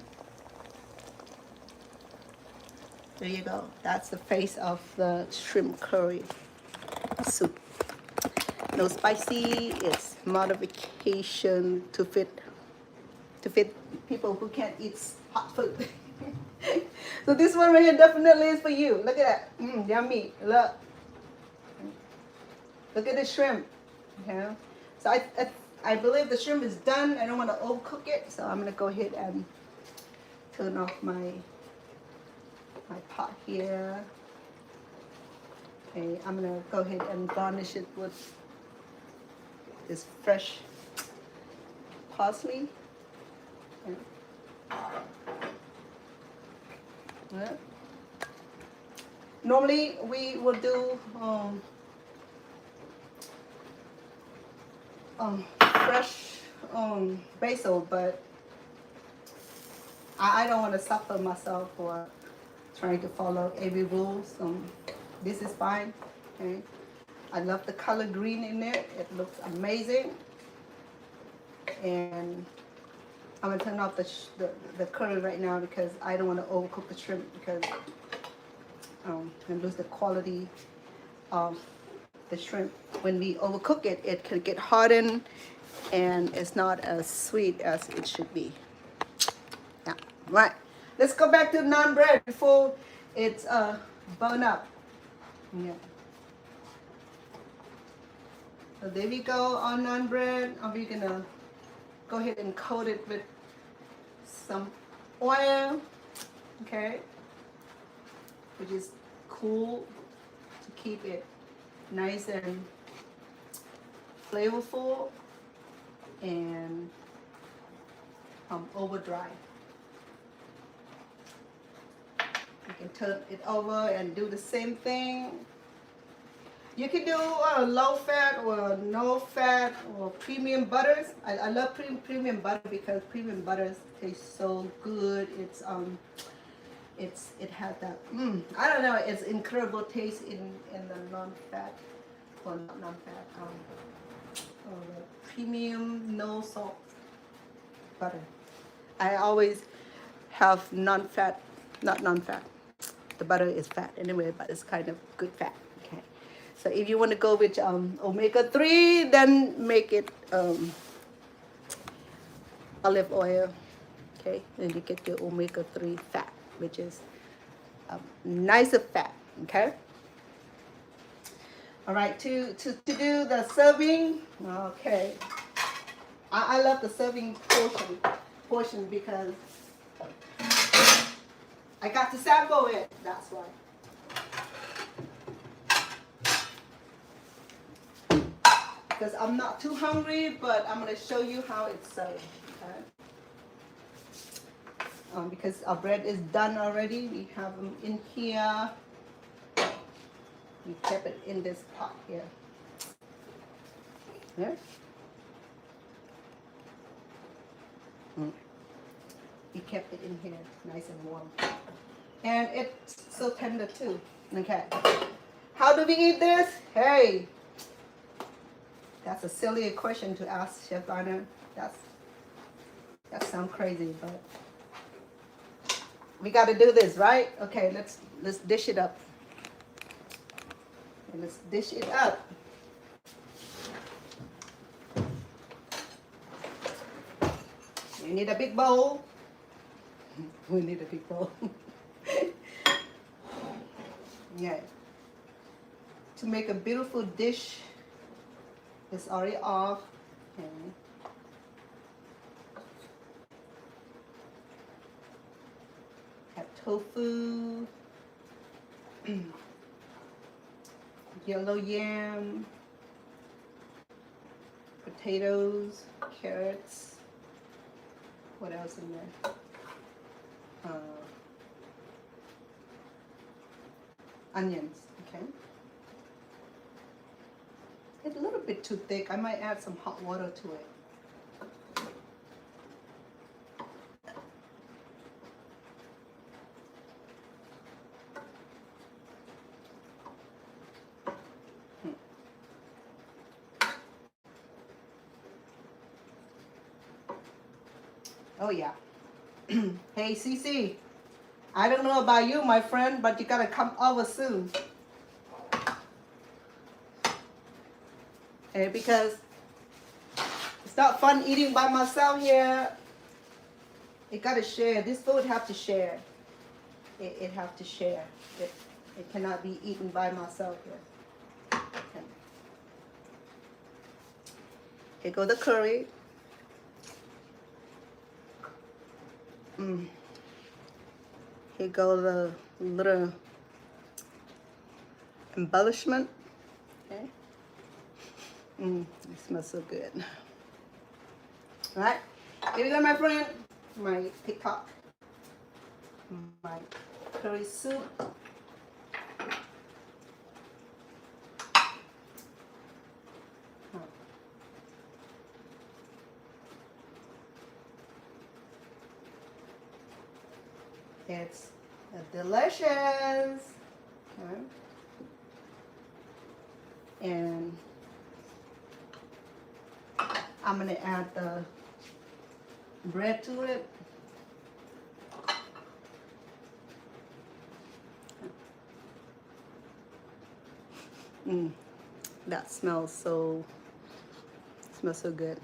[SPEAKER 1] There you go. That's the face of the shrimp curry soup. No spicy. It's modification to fit people who can't eat hot food. So this one right here definitely is for you. Look at that. Yummy. Look. Look at the shrimp. Okay. So I believe the shrimp is done. I don't want to overcook it, so I'm gonna go ahead and turn off my pot here. Okay, I'm gonna go ahead and garnish it with this fresh parsley. Okay. Yeah. Normally we will do fresh basil, but I don't want to suffer myself for trying to follow every rule, so this is fine. Okay. I love the color green in there. It looks amazing. And I'm gonna turn off the curry right now because I don't want to overcook the shrimp because I'm gonna lose the quality of the shrimp. When we overcook it, it can get hardened and it's not as sweet as it should be. Yeah, right. Let's go back to naan bread before it's burn up. Yeah. So there we go on naan bread. We're gonna go ahead and coat it with some oil, okay, which is cool to keep it nice and flavorful and over dry. You can turn it over and do the same thing. You can do low fat or no fat or premium butters. I love premium butter because premium butters taste so good. It has that I don't know. It's incredible taste in the non-fat or not non-fat premium no salt butter. I always have non-fat, not non-fat. The butter is fat anyway, but it's kind of good fat. Okay. So if you want to go with omega-3, then make it olive oil. Okay, and you get your omega-3 fat, which is nicer fat. Okay. All right, to do the serving. Okay, I love the serving portion because I got to sample it. That's why. Because I'm not too hungry, but I'm going to show you how it's served. Okay? Because our bread is done already. We have them in here. We kept it in this pot here. Yeah. We kept it in here, nice and warm. And it's so tender too. Okay. How do we eat this? Hey. That's a silly question to ask Chef Vanna. That sounds crazy, but we got to do this, right? Okay, let's dish it up. Okay, let's dish it up. We need a big bowl. We need a big bowl. Yeah. To make a beautiful dish. It's already off. Okay. Have tofu, yellow yam, potatoes, carrots. What else in there? Onions. Okay. It's a little bit too thick. I might add some hot water to it. Oh yeah. Hey CC, I don't know about you, my friend, but you gotta come over soon. Okay, because it's not fun eating by myself here. You gotta share. This food have to share. It have to share. It cannot be eaten by myself here. Okay. Here go the curry. Here go the little embellishment. Okay. It smells so good. All right. Here we go, my friend. My TikTok. My curry soup. It's delicious. Okay. And I'm gonna add the bread to it. That smells so good.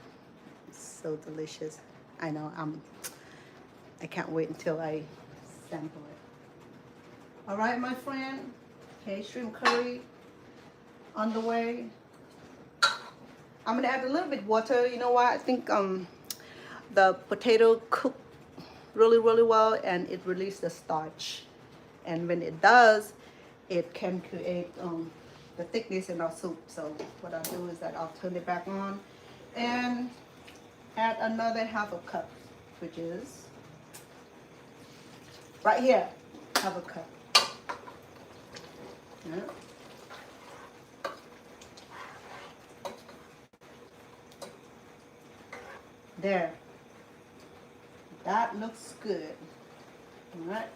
[SPEAKER 1] It's so delicious. I know I can't wait until I sample it. All right, my friend. Okay, shrimp curry on the way. I'm gonna add a little bit water. You know why? I think the potato cooked really well and it released the starch. And when it does, it can create the thickness in our soup. So what I'll do is that I'll turn it back on and add another half a cup, which is right here, half a cup. Yeah. There. That looks good. All right.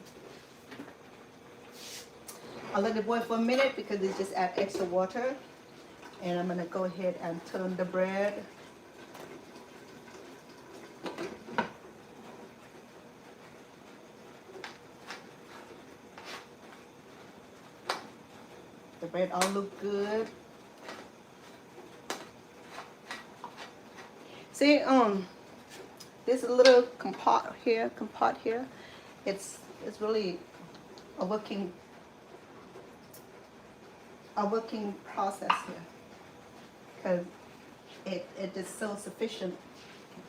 [SPEAKER 1] I'll let it boil for a minute because it just add extra water. And I'm gonna go ahead and turn the bread. The bread all look good. See, this little compot here, it's really a working process here, because it is so sufficient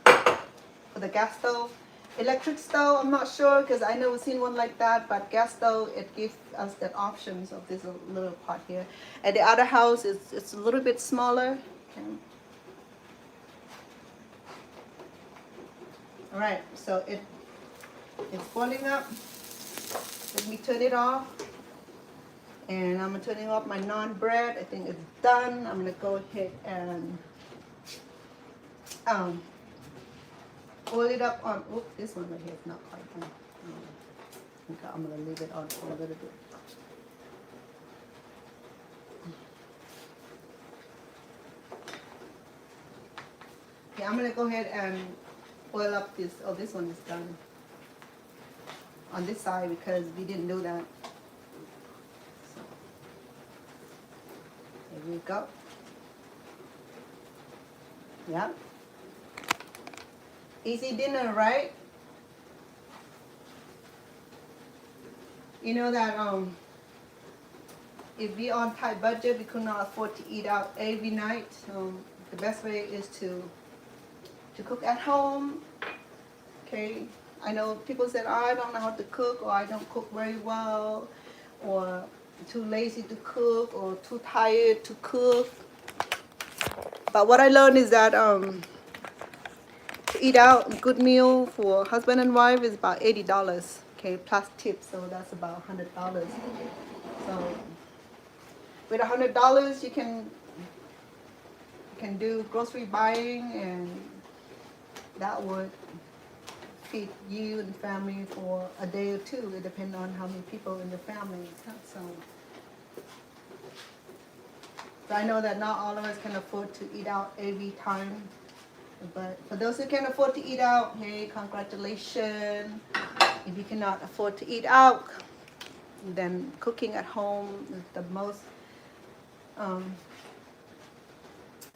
[SPEAKER 1] for the gas stove. Electric stove, I'm not sure because I never seen one like that, but gas stove, it gives us the options of this little pot here. At the other house, it's a little bit smaller. Okay. All right, so it's boiling up. Let me turn it off. And I'm turning off my naan bread. I think it's done. I'm gonna go ahead and oil it up on. Oops, this one right here is not quite done. Okay, I'm gonna leave it on for a little bit. Okay, I'm gonna go ahead and oil up this. Oh, this one is done on this side because we didn't do that. So, there we go. Yeah. Easy dinner, right? You know that if we on tight budget, we could not afford to eat out every night. The best way is to cook at home. Okay. I know people said, oh, I don't know how to cook, or I don't cook very well, or too lazy to cook, or too tired to cook. But what I learned is that to eat out a good meal for husband and wife is about $80, okay, plus tips, so that's about $100. So with $100, you can do grocery buying, and that would feed you and family for a day or two. It depends on how many people in the family. So I know that not all of us can afford to eat out every time. But for those who can afford to eat out, hey, congratulations. If you cannot afford to eat out, then cooking at home is the most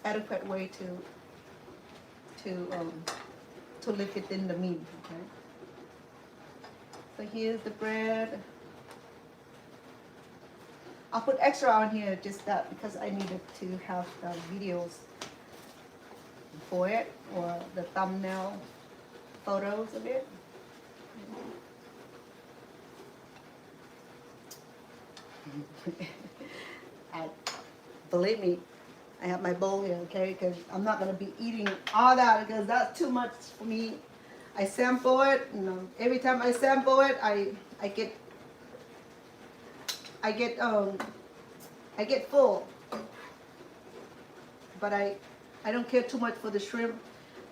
[SPEAKER 1] adequate way to live within the meat. Okay. So here's the bread. I'll put extra on here just that because I needed to have the videos for it or the thumbnail photos of it. Believe me, I have my bowl here, okay? Because I'm not gonna be eating all that because that's too much for me. I sample it, and every time I sample it, I get full. But I don't care too much for the shrimp,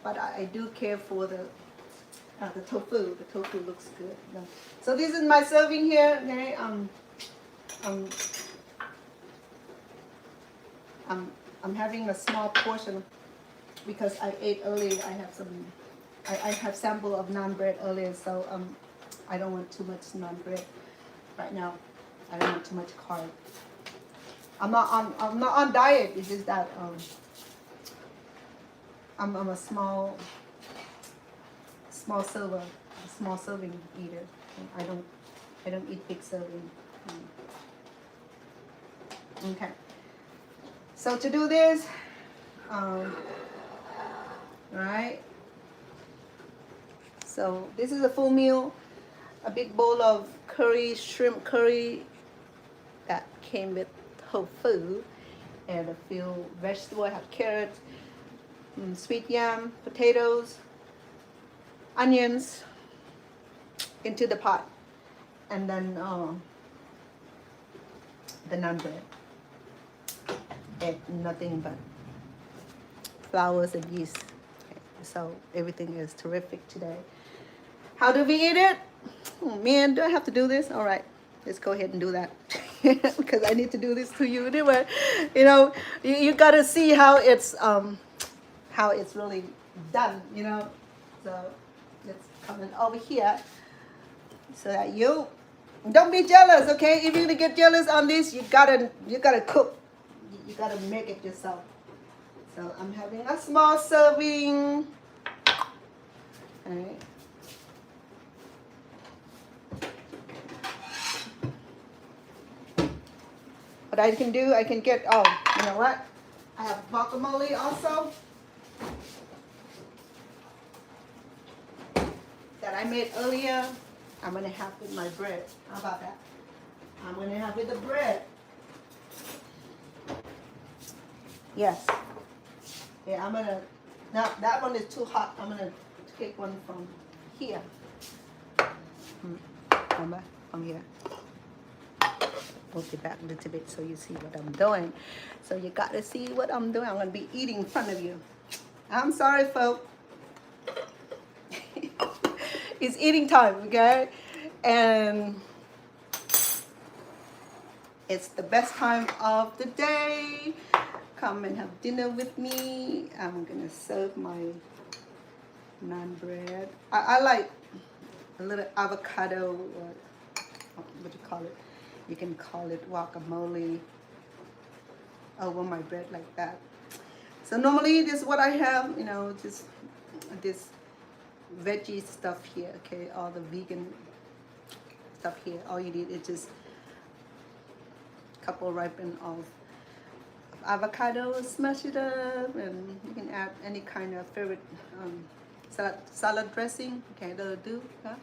[SPEAKER 1] but I do care for the tofu. The tofu looks good. So this is my serving here, okay? I'm having a small portion because I ate earlier. I have sample of naan bread earlier, so I don't want too much naan bread right now. I don't want too much carb. I'm not on diet. It's just that I'm a small serving eater. I don't eat big serving. Okay. So to do this, right? So this is a full meal, a big bowl of shrimp curry that came with tofu and a few vegetables. I have carrots, sweet yam, potatoes, onions into the pot, and then the naan bread. And nothing but flowers and yeast. Okay, so everything is terrific today. How do we eat it? Oh man, do I have to do this? All right, let's go ahead and do that because I need to do this to you anyway. You know, you gotta see how it's really done. You know, so let's come in over here so that you don't be jealous. Okay, if you get jealous on this, you gotta cook. You gotta make it yourself. So I'm having a small serving. All right. What I can do, I can get, you know what? I have guacamole also that I made earlier. I'm gonna have with my bread. How about that? I'm gonna have with the bread. Yes. Yeah, I'm gonna, now that one is too hot. I'm gonna take one from here. From here. Move it back a little bit so you see what I'm doing. So you gotta see what I'm doing. I'm gonna be eating in front of you. I'm sorry, folks. It's eating time, okay? And it's the best time of the day. Come and have dinner with me. I'm gonna serve my naan bread. I like a little avocado, or what do you call it? You can call it guacamole over my bread like that. So normally this is what I have, you know, just this veggie stuff here, okay? All the vegan stuff here. All you need is just a couple ripened of avocado, smash it up, and you can add any kind of favorite salad dressing. Okay, that'll do. Huh?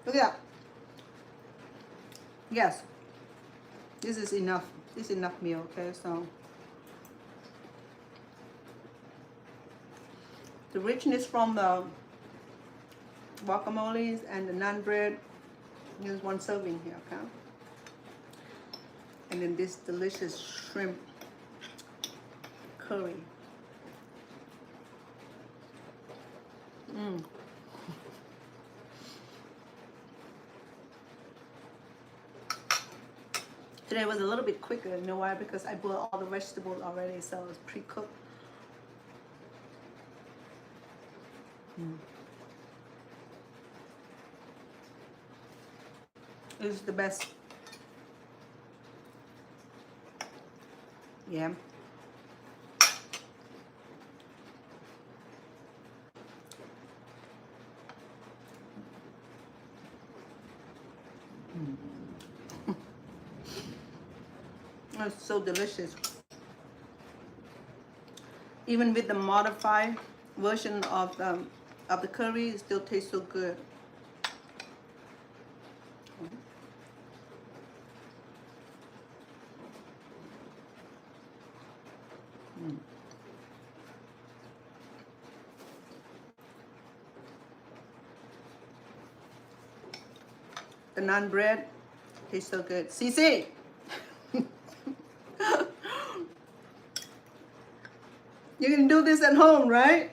[SPEAKER 1] Look at that. Yes, this is enough. This is enough meal. Okay, so the richness from the guacamoles and the naan bread. Here's one serving here, okay? And then this delicious shrimp curry. Today was a little bit quicker. You know why? Because I boiled all the vegetables already, so it's pre-cooked. It's the best. Yeah. It's so delicious. Even with the modified version of the curry, it still tastes so good. The naan bread tastes so good. Cece! You can do this at home, right?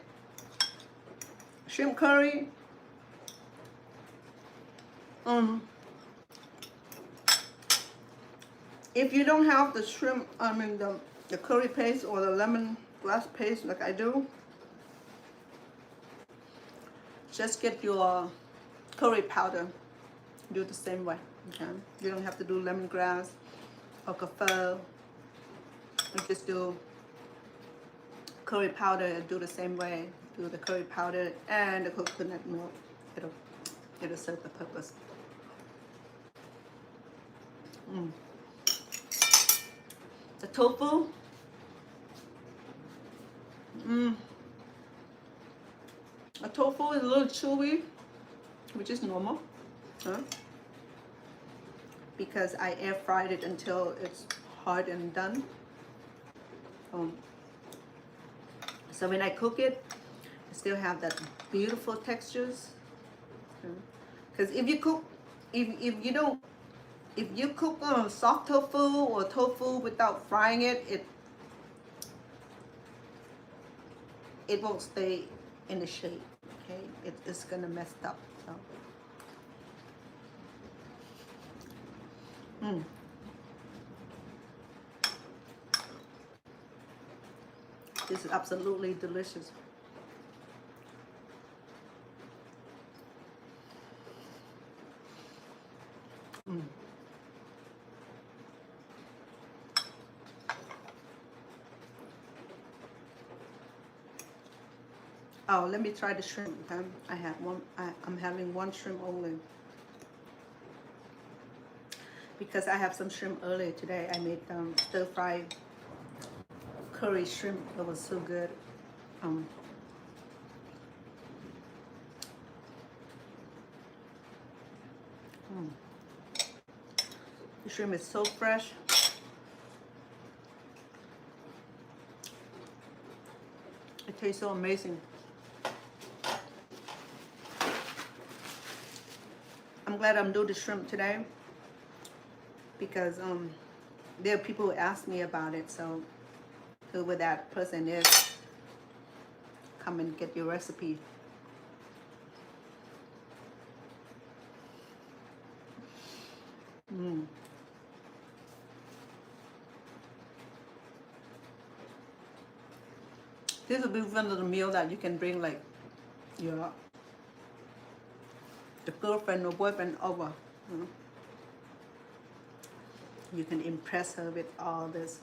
[SPEAKER 1] Shrimp curry. If you don't have the shrimp, the curry paste or the lemongrass paste like I do, just get your curry powder. Do the same way. Okay? You don't have to do lemongrass or kaffir. You just do curry powder and do the same way. Do the curry powder and the coconut milk. It'll serve the purpose. The tofu. The tofu is a little chewy, which is normal. Because I air fried it until it's hard and done. So when I cook it, I still have that beautiful textures. Because if you cook, if you cook soft tofu or tofu without frying it, it won't stay in the shape. Okay, it's gonna mess up. So. This is absolutely delicious. Oh, let me try the shrimp. Okay? I have one. I'm having one shrimp only because I have some shrimp earlier today. I made stir fry curry shrimp. It was so good. The shrimp is so fresh. It tastes so amazing. I'm glad I'm doing the shrimp today because there are people who ask me about it. So whoever that person is, come and get your recipe. This will be one of the meal that you can bring like your the girlfriend or boyfriend over. You can impress her with all this.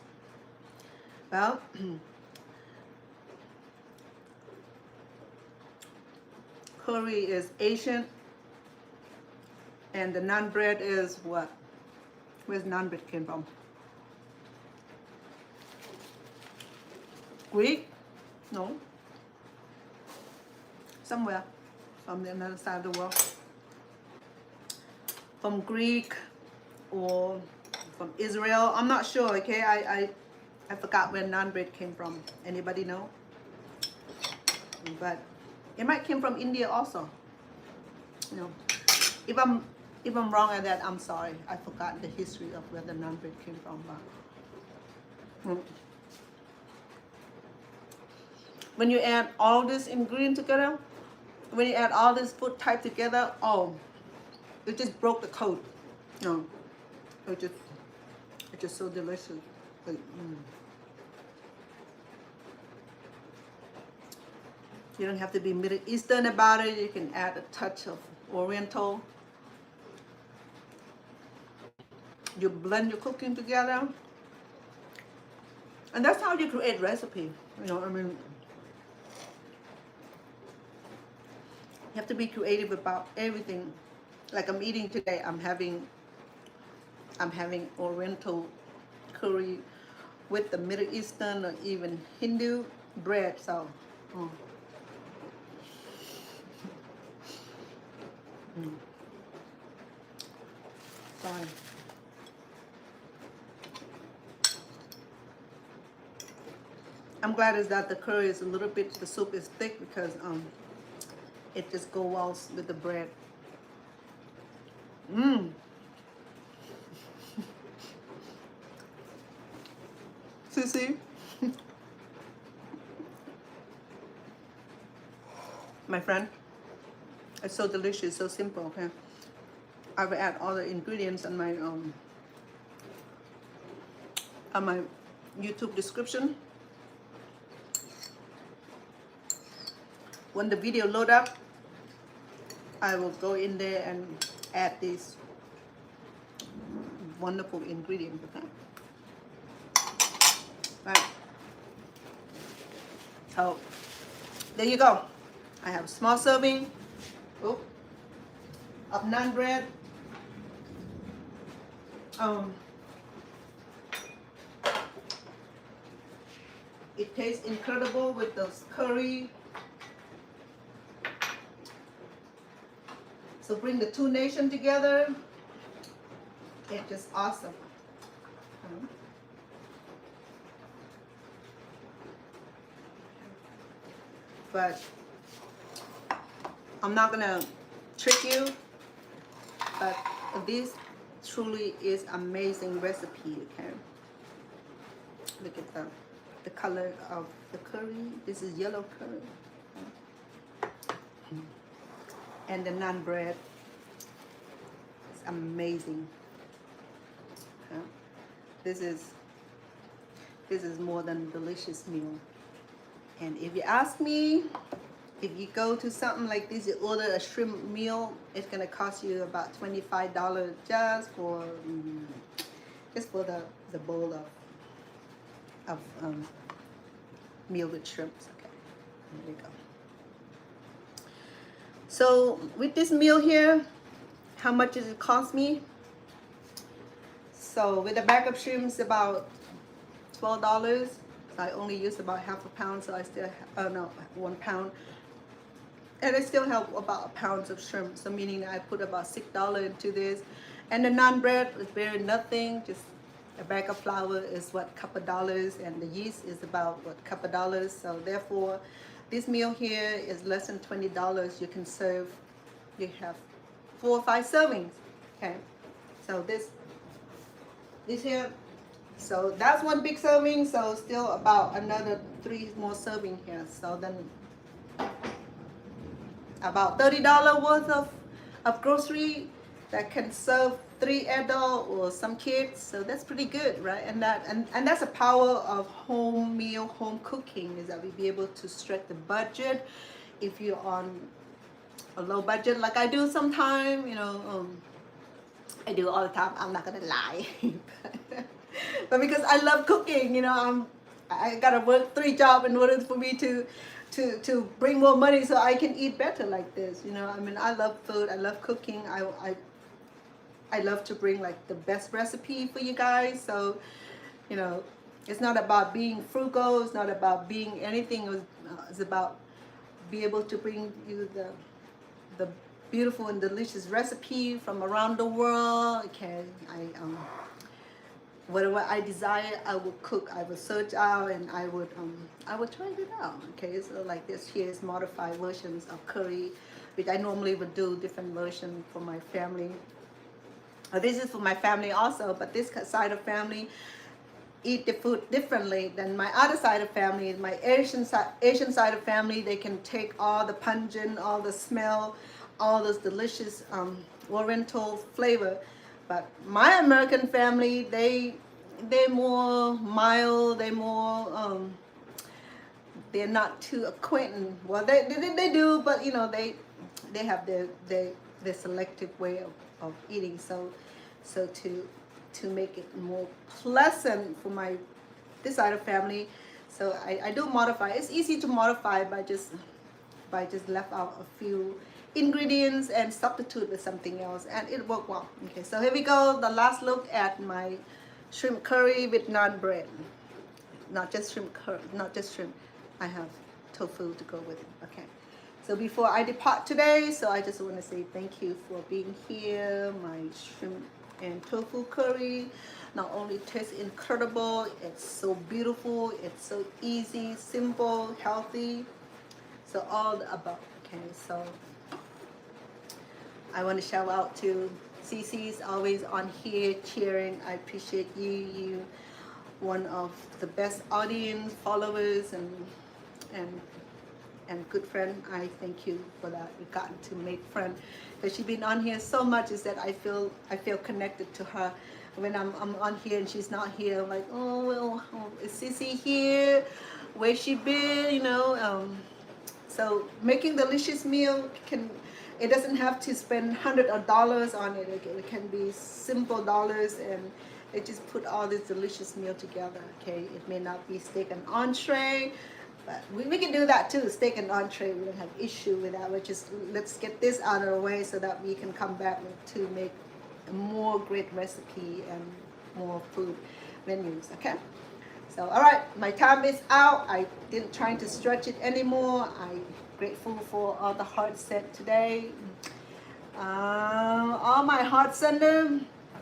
[SPEAKER 1] Well, curry is Asian, and the naan bread is what? Where's naan bread came from? Greek? No. Somewhere from the other side of the world. From Greek or from Israel. I'm not sure, okay? I forgot where naan bread came from. Anybody know? But it might came from India also. You know, if I'm wrong at that, I'm sorry. I forgot the history of where the naan bread came from. But when you add all this ingredient together, when you add all this food type together, oh, it just broke the code. No, it just so delicious. Like, You don't have to be Middle Eastern about it. You can add a touch of Oriental. You blend your cooking together. And that's how you create recipe. You know, I mean, you have to be creative about everything. Like I'm eating today, I'm having Oriental curry with the Middle Eastern or even Hindu bread. So, sorry. I'm glad is that the curry is a little bit, the soup is thick because it just goes well with the bread. See? My friend, it's so delicious, so simple. Okay, I will add all the ingredients on my YouTube description. When the video load up, I will go in there and add these wonderful ingredients. Okay. Right. So there you go. I have a small serving of naan bread. It tastes incredible with those curry. So bring the two nations together. It's just awesome. But I'm not gonna trick you, but this truly is amazing recipe. Okay, look at the color of the curry. This is yellow curry. And the naan bread is amazing. This is more than a delicious meal. And if you ask me, if you go to something like this, you order a shrimp meal, it's gonna cost you about $25 just for the bowl of meal with shrimps. Okay, there we go. So with this meal here, how much does it cost me? So with the bag of shrimps, about $12. I only used about half a pound, so I still no, 1 pound, and I still have about a pound of shrimp. So meaning I put about $6 into this, and the naan bread is very nothing. Just a bag of flour is what, cup of dollars, and the yeast is about what, cup of dollars. So therefore, this meal here is less than $20. You can serve. You have 4 or 5 servings. Okay, so this here. So that's 1 big serving, so still about another 3 more serving here. So then about $30 worth of grocery that can serve 3 adults or some kids. So that's pretty good, right? And that's the power of home meal, home cooking, is that we be able to stretch the budget. If you're on a low budget like I do sometimes, you know, I do all the time, I'm not gonna lie. But because I love cooking, you know, I gotta work 3 jobs in order for me to bring more money so I can eat better like this. You know, I mean, I love food, I love cooking. I love to bring like the best recipe for you guys. So, you know, it's not about being frugal. It's not about being anything. It's about be able to bring you the beautiful and delicious recipe from around the world. Okay, whatever I desire, I will cook. I will search out and I would try it out. Okay, so like this here is modified versions of curry, which I normally would do different version for my family. This is for my family also, but this side of family eat the food differently than my other side of family. My Asian side of family, they can take all the pungent, all the smell, all this delicious Oriental flavor. But my American family, they they're more mild, they're not too acquainted. Well, they do, but you know they have their selective way of eating. So to make it more pleasant for my this side of family, so I do modify. It's easy to modify by just left out a few ingredients and substitute with something else, and it worked well. Okay, so here we go. The last look at my shrimp curry with naan bread. Not just shrimp curry, not just shrimp. I have tofu to go with it. Okay. So before I depart today, so I just want to say thank you for being here. My shrimp and tofu curry not only tastes incredible, it's so beautiful, it's so easy, simple, healthy. So all the above. Okay, so I want to shout out to Cece's always on here cheering. I appreciate you. You one of the best audience followers and good friend. I thank you for that. We've gotten to make friends because she's been on here so much. Is that I feel connected to her. When I'm on here and she's not here, I'm like, oh well, is Cece here? Where's she been? You know. So making delicious meal it doesn't have to spend hundreds of dollars on it. It can be simple dollars, and they just put all this delicious meal together. Okay, it may not be steak and entree, but we can do that too. Steak and entree, we don't have issue with that. Let's get this out of the way so that we can come back to make a more great recipe and more food menus. Okay. So, all right, my time is out. I didn't try to stretch it anymore. I'm grateful for all the hearts sent today. All my heart sender.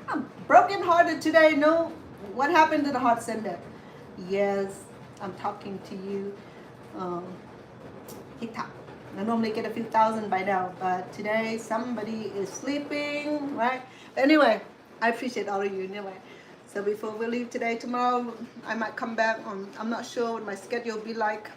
[SPEAKER 1] I'm broken hearted today. No, what happened to the heart sender? Yes, I'm talking to you. TikTok. I normally get a few thousand by now, but today somebody is sleeping, right? But anyway, I appreciate all of you anyway. So before we leave today, tomorrow I might come back. I'm not sure what my schedule will be like.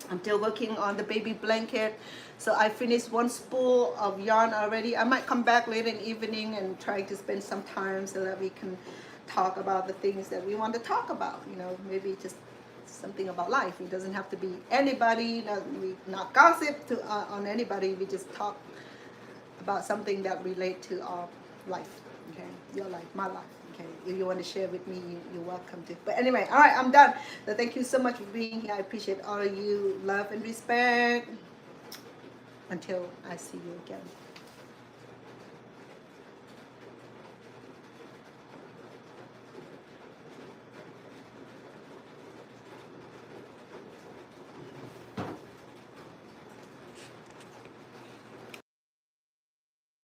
[SPEAKER 1] I'm still working on the baby blanket. So I finished one spool of yarn already. I might come back later in the evening and try to spend some time so that we can talk about the things that we want to talk about. You know, maybe just something about life. It doesn't have to be anybody. We not gossip on anybody. We just talk about something that relate to our life. Okay, your life, my life. Okay, if you want to share with me, you're welcome to. But anyway, all right, I'm done. So thank you so much for being here. I appreciate all of you. Love and respect. Until I see you again.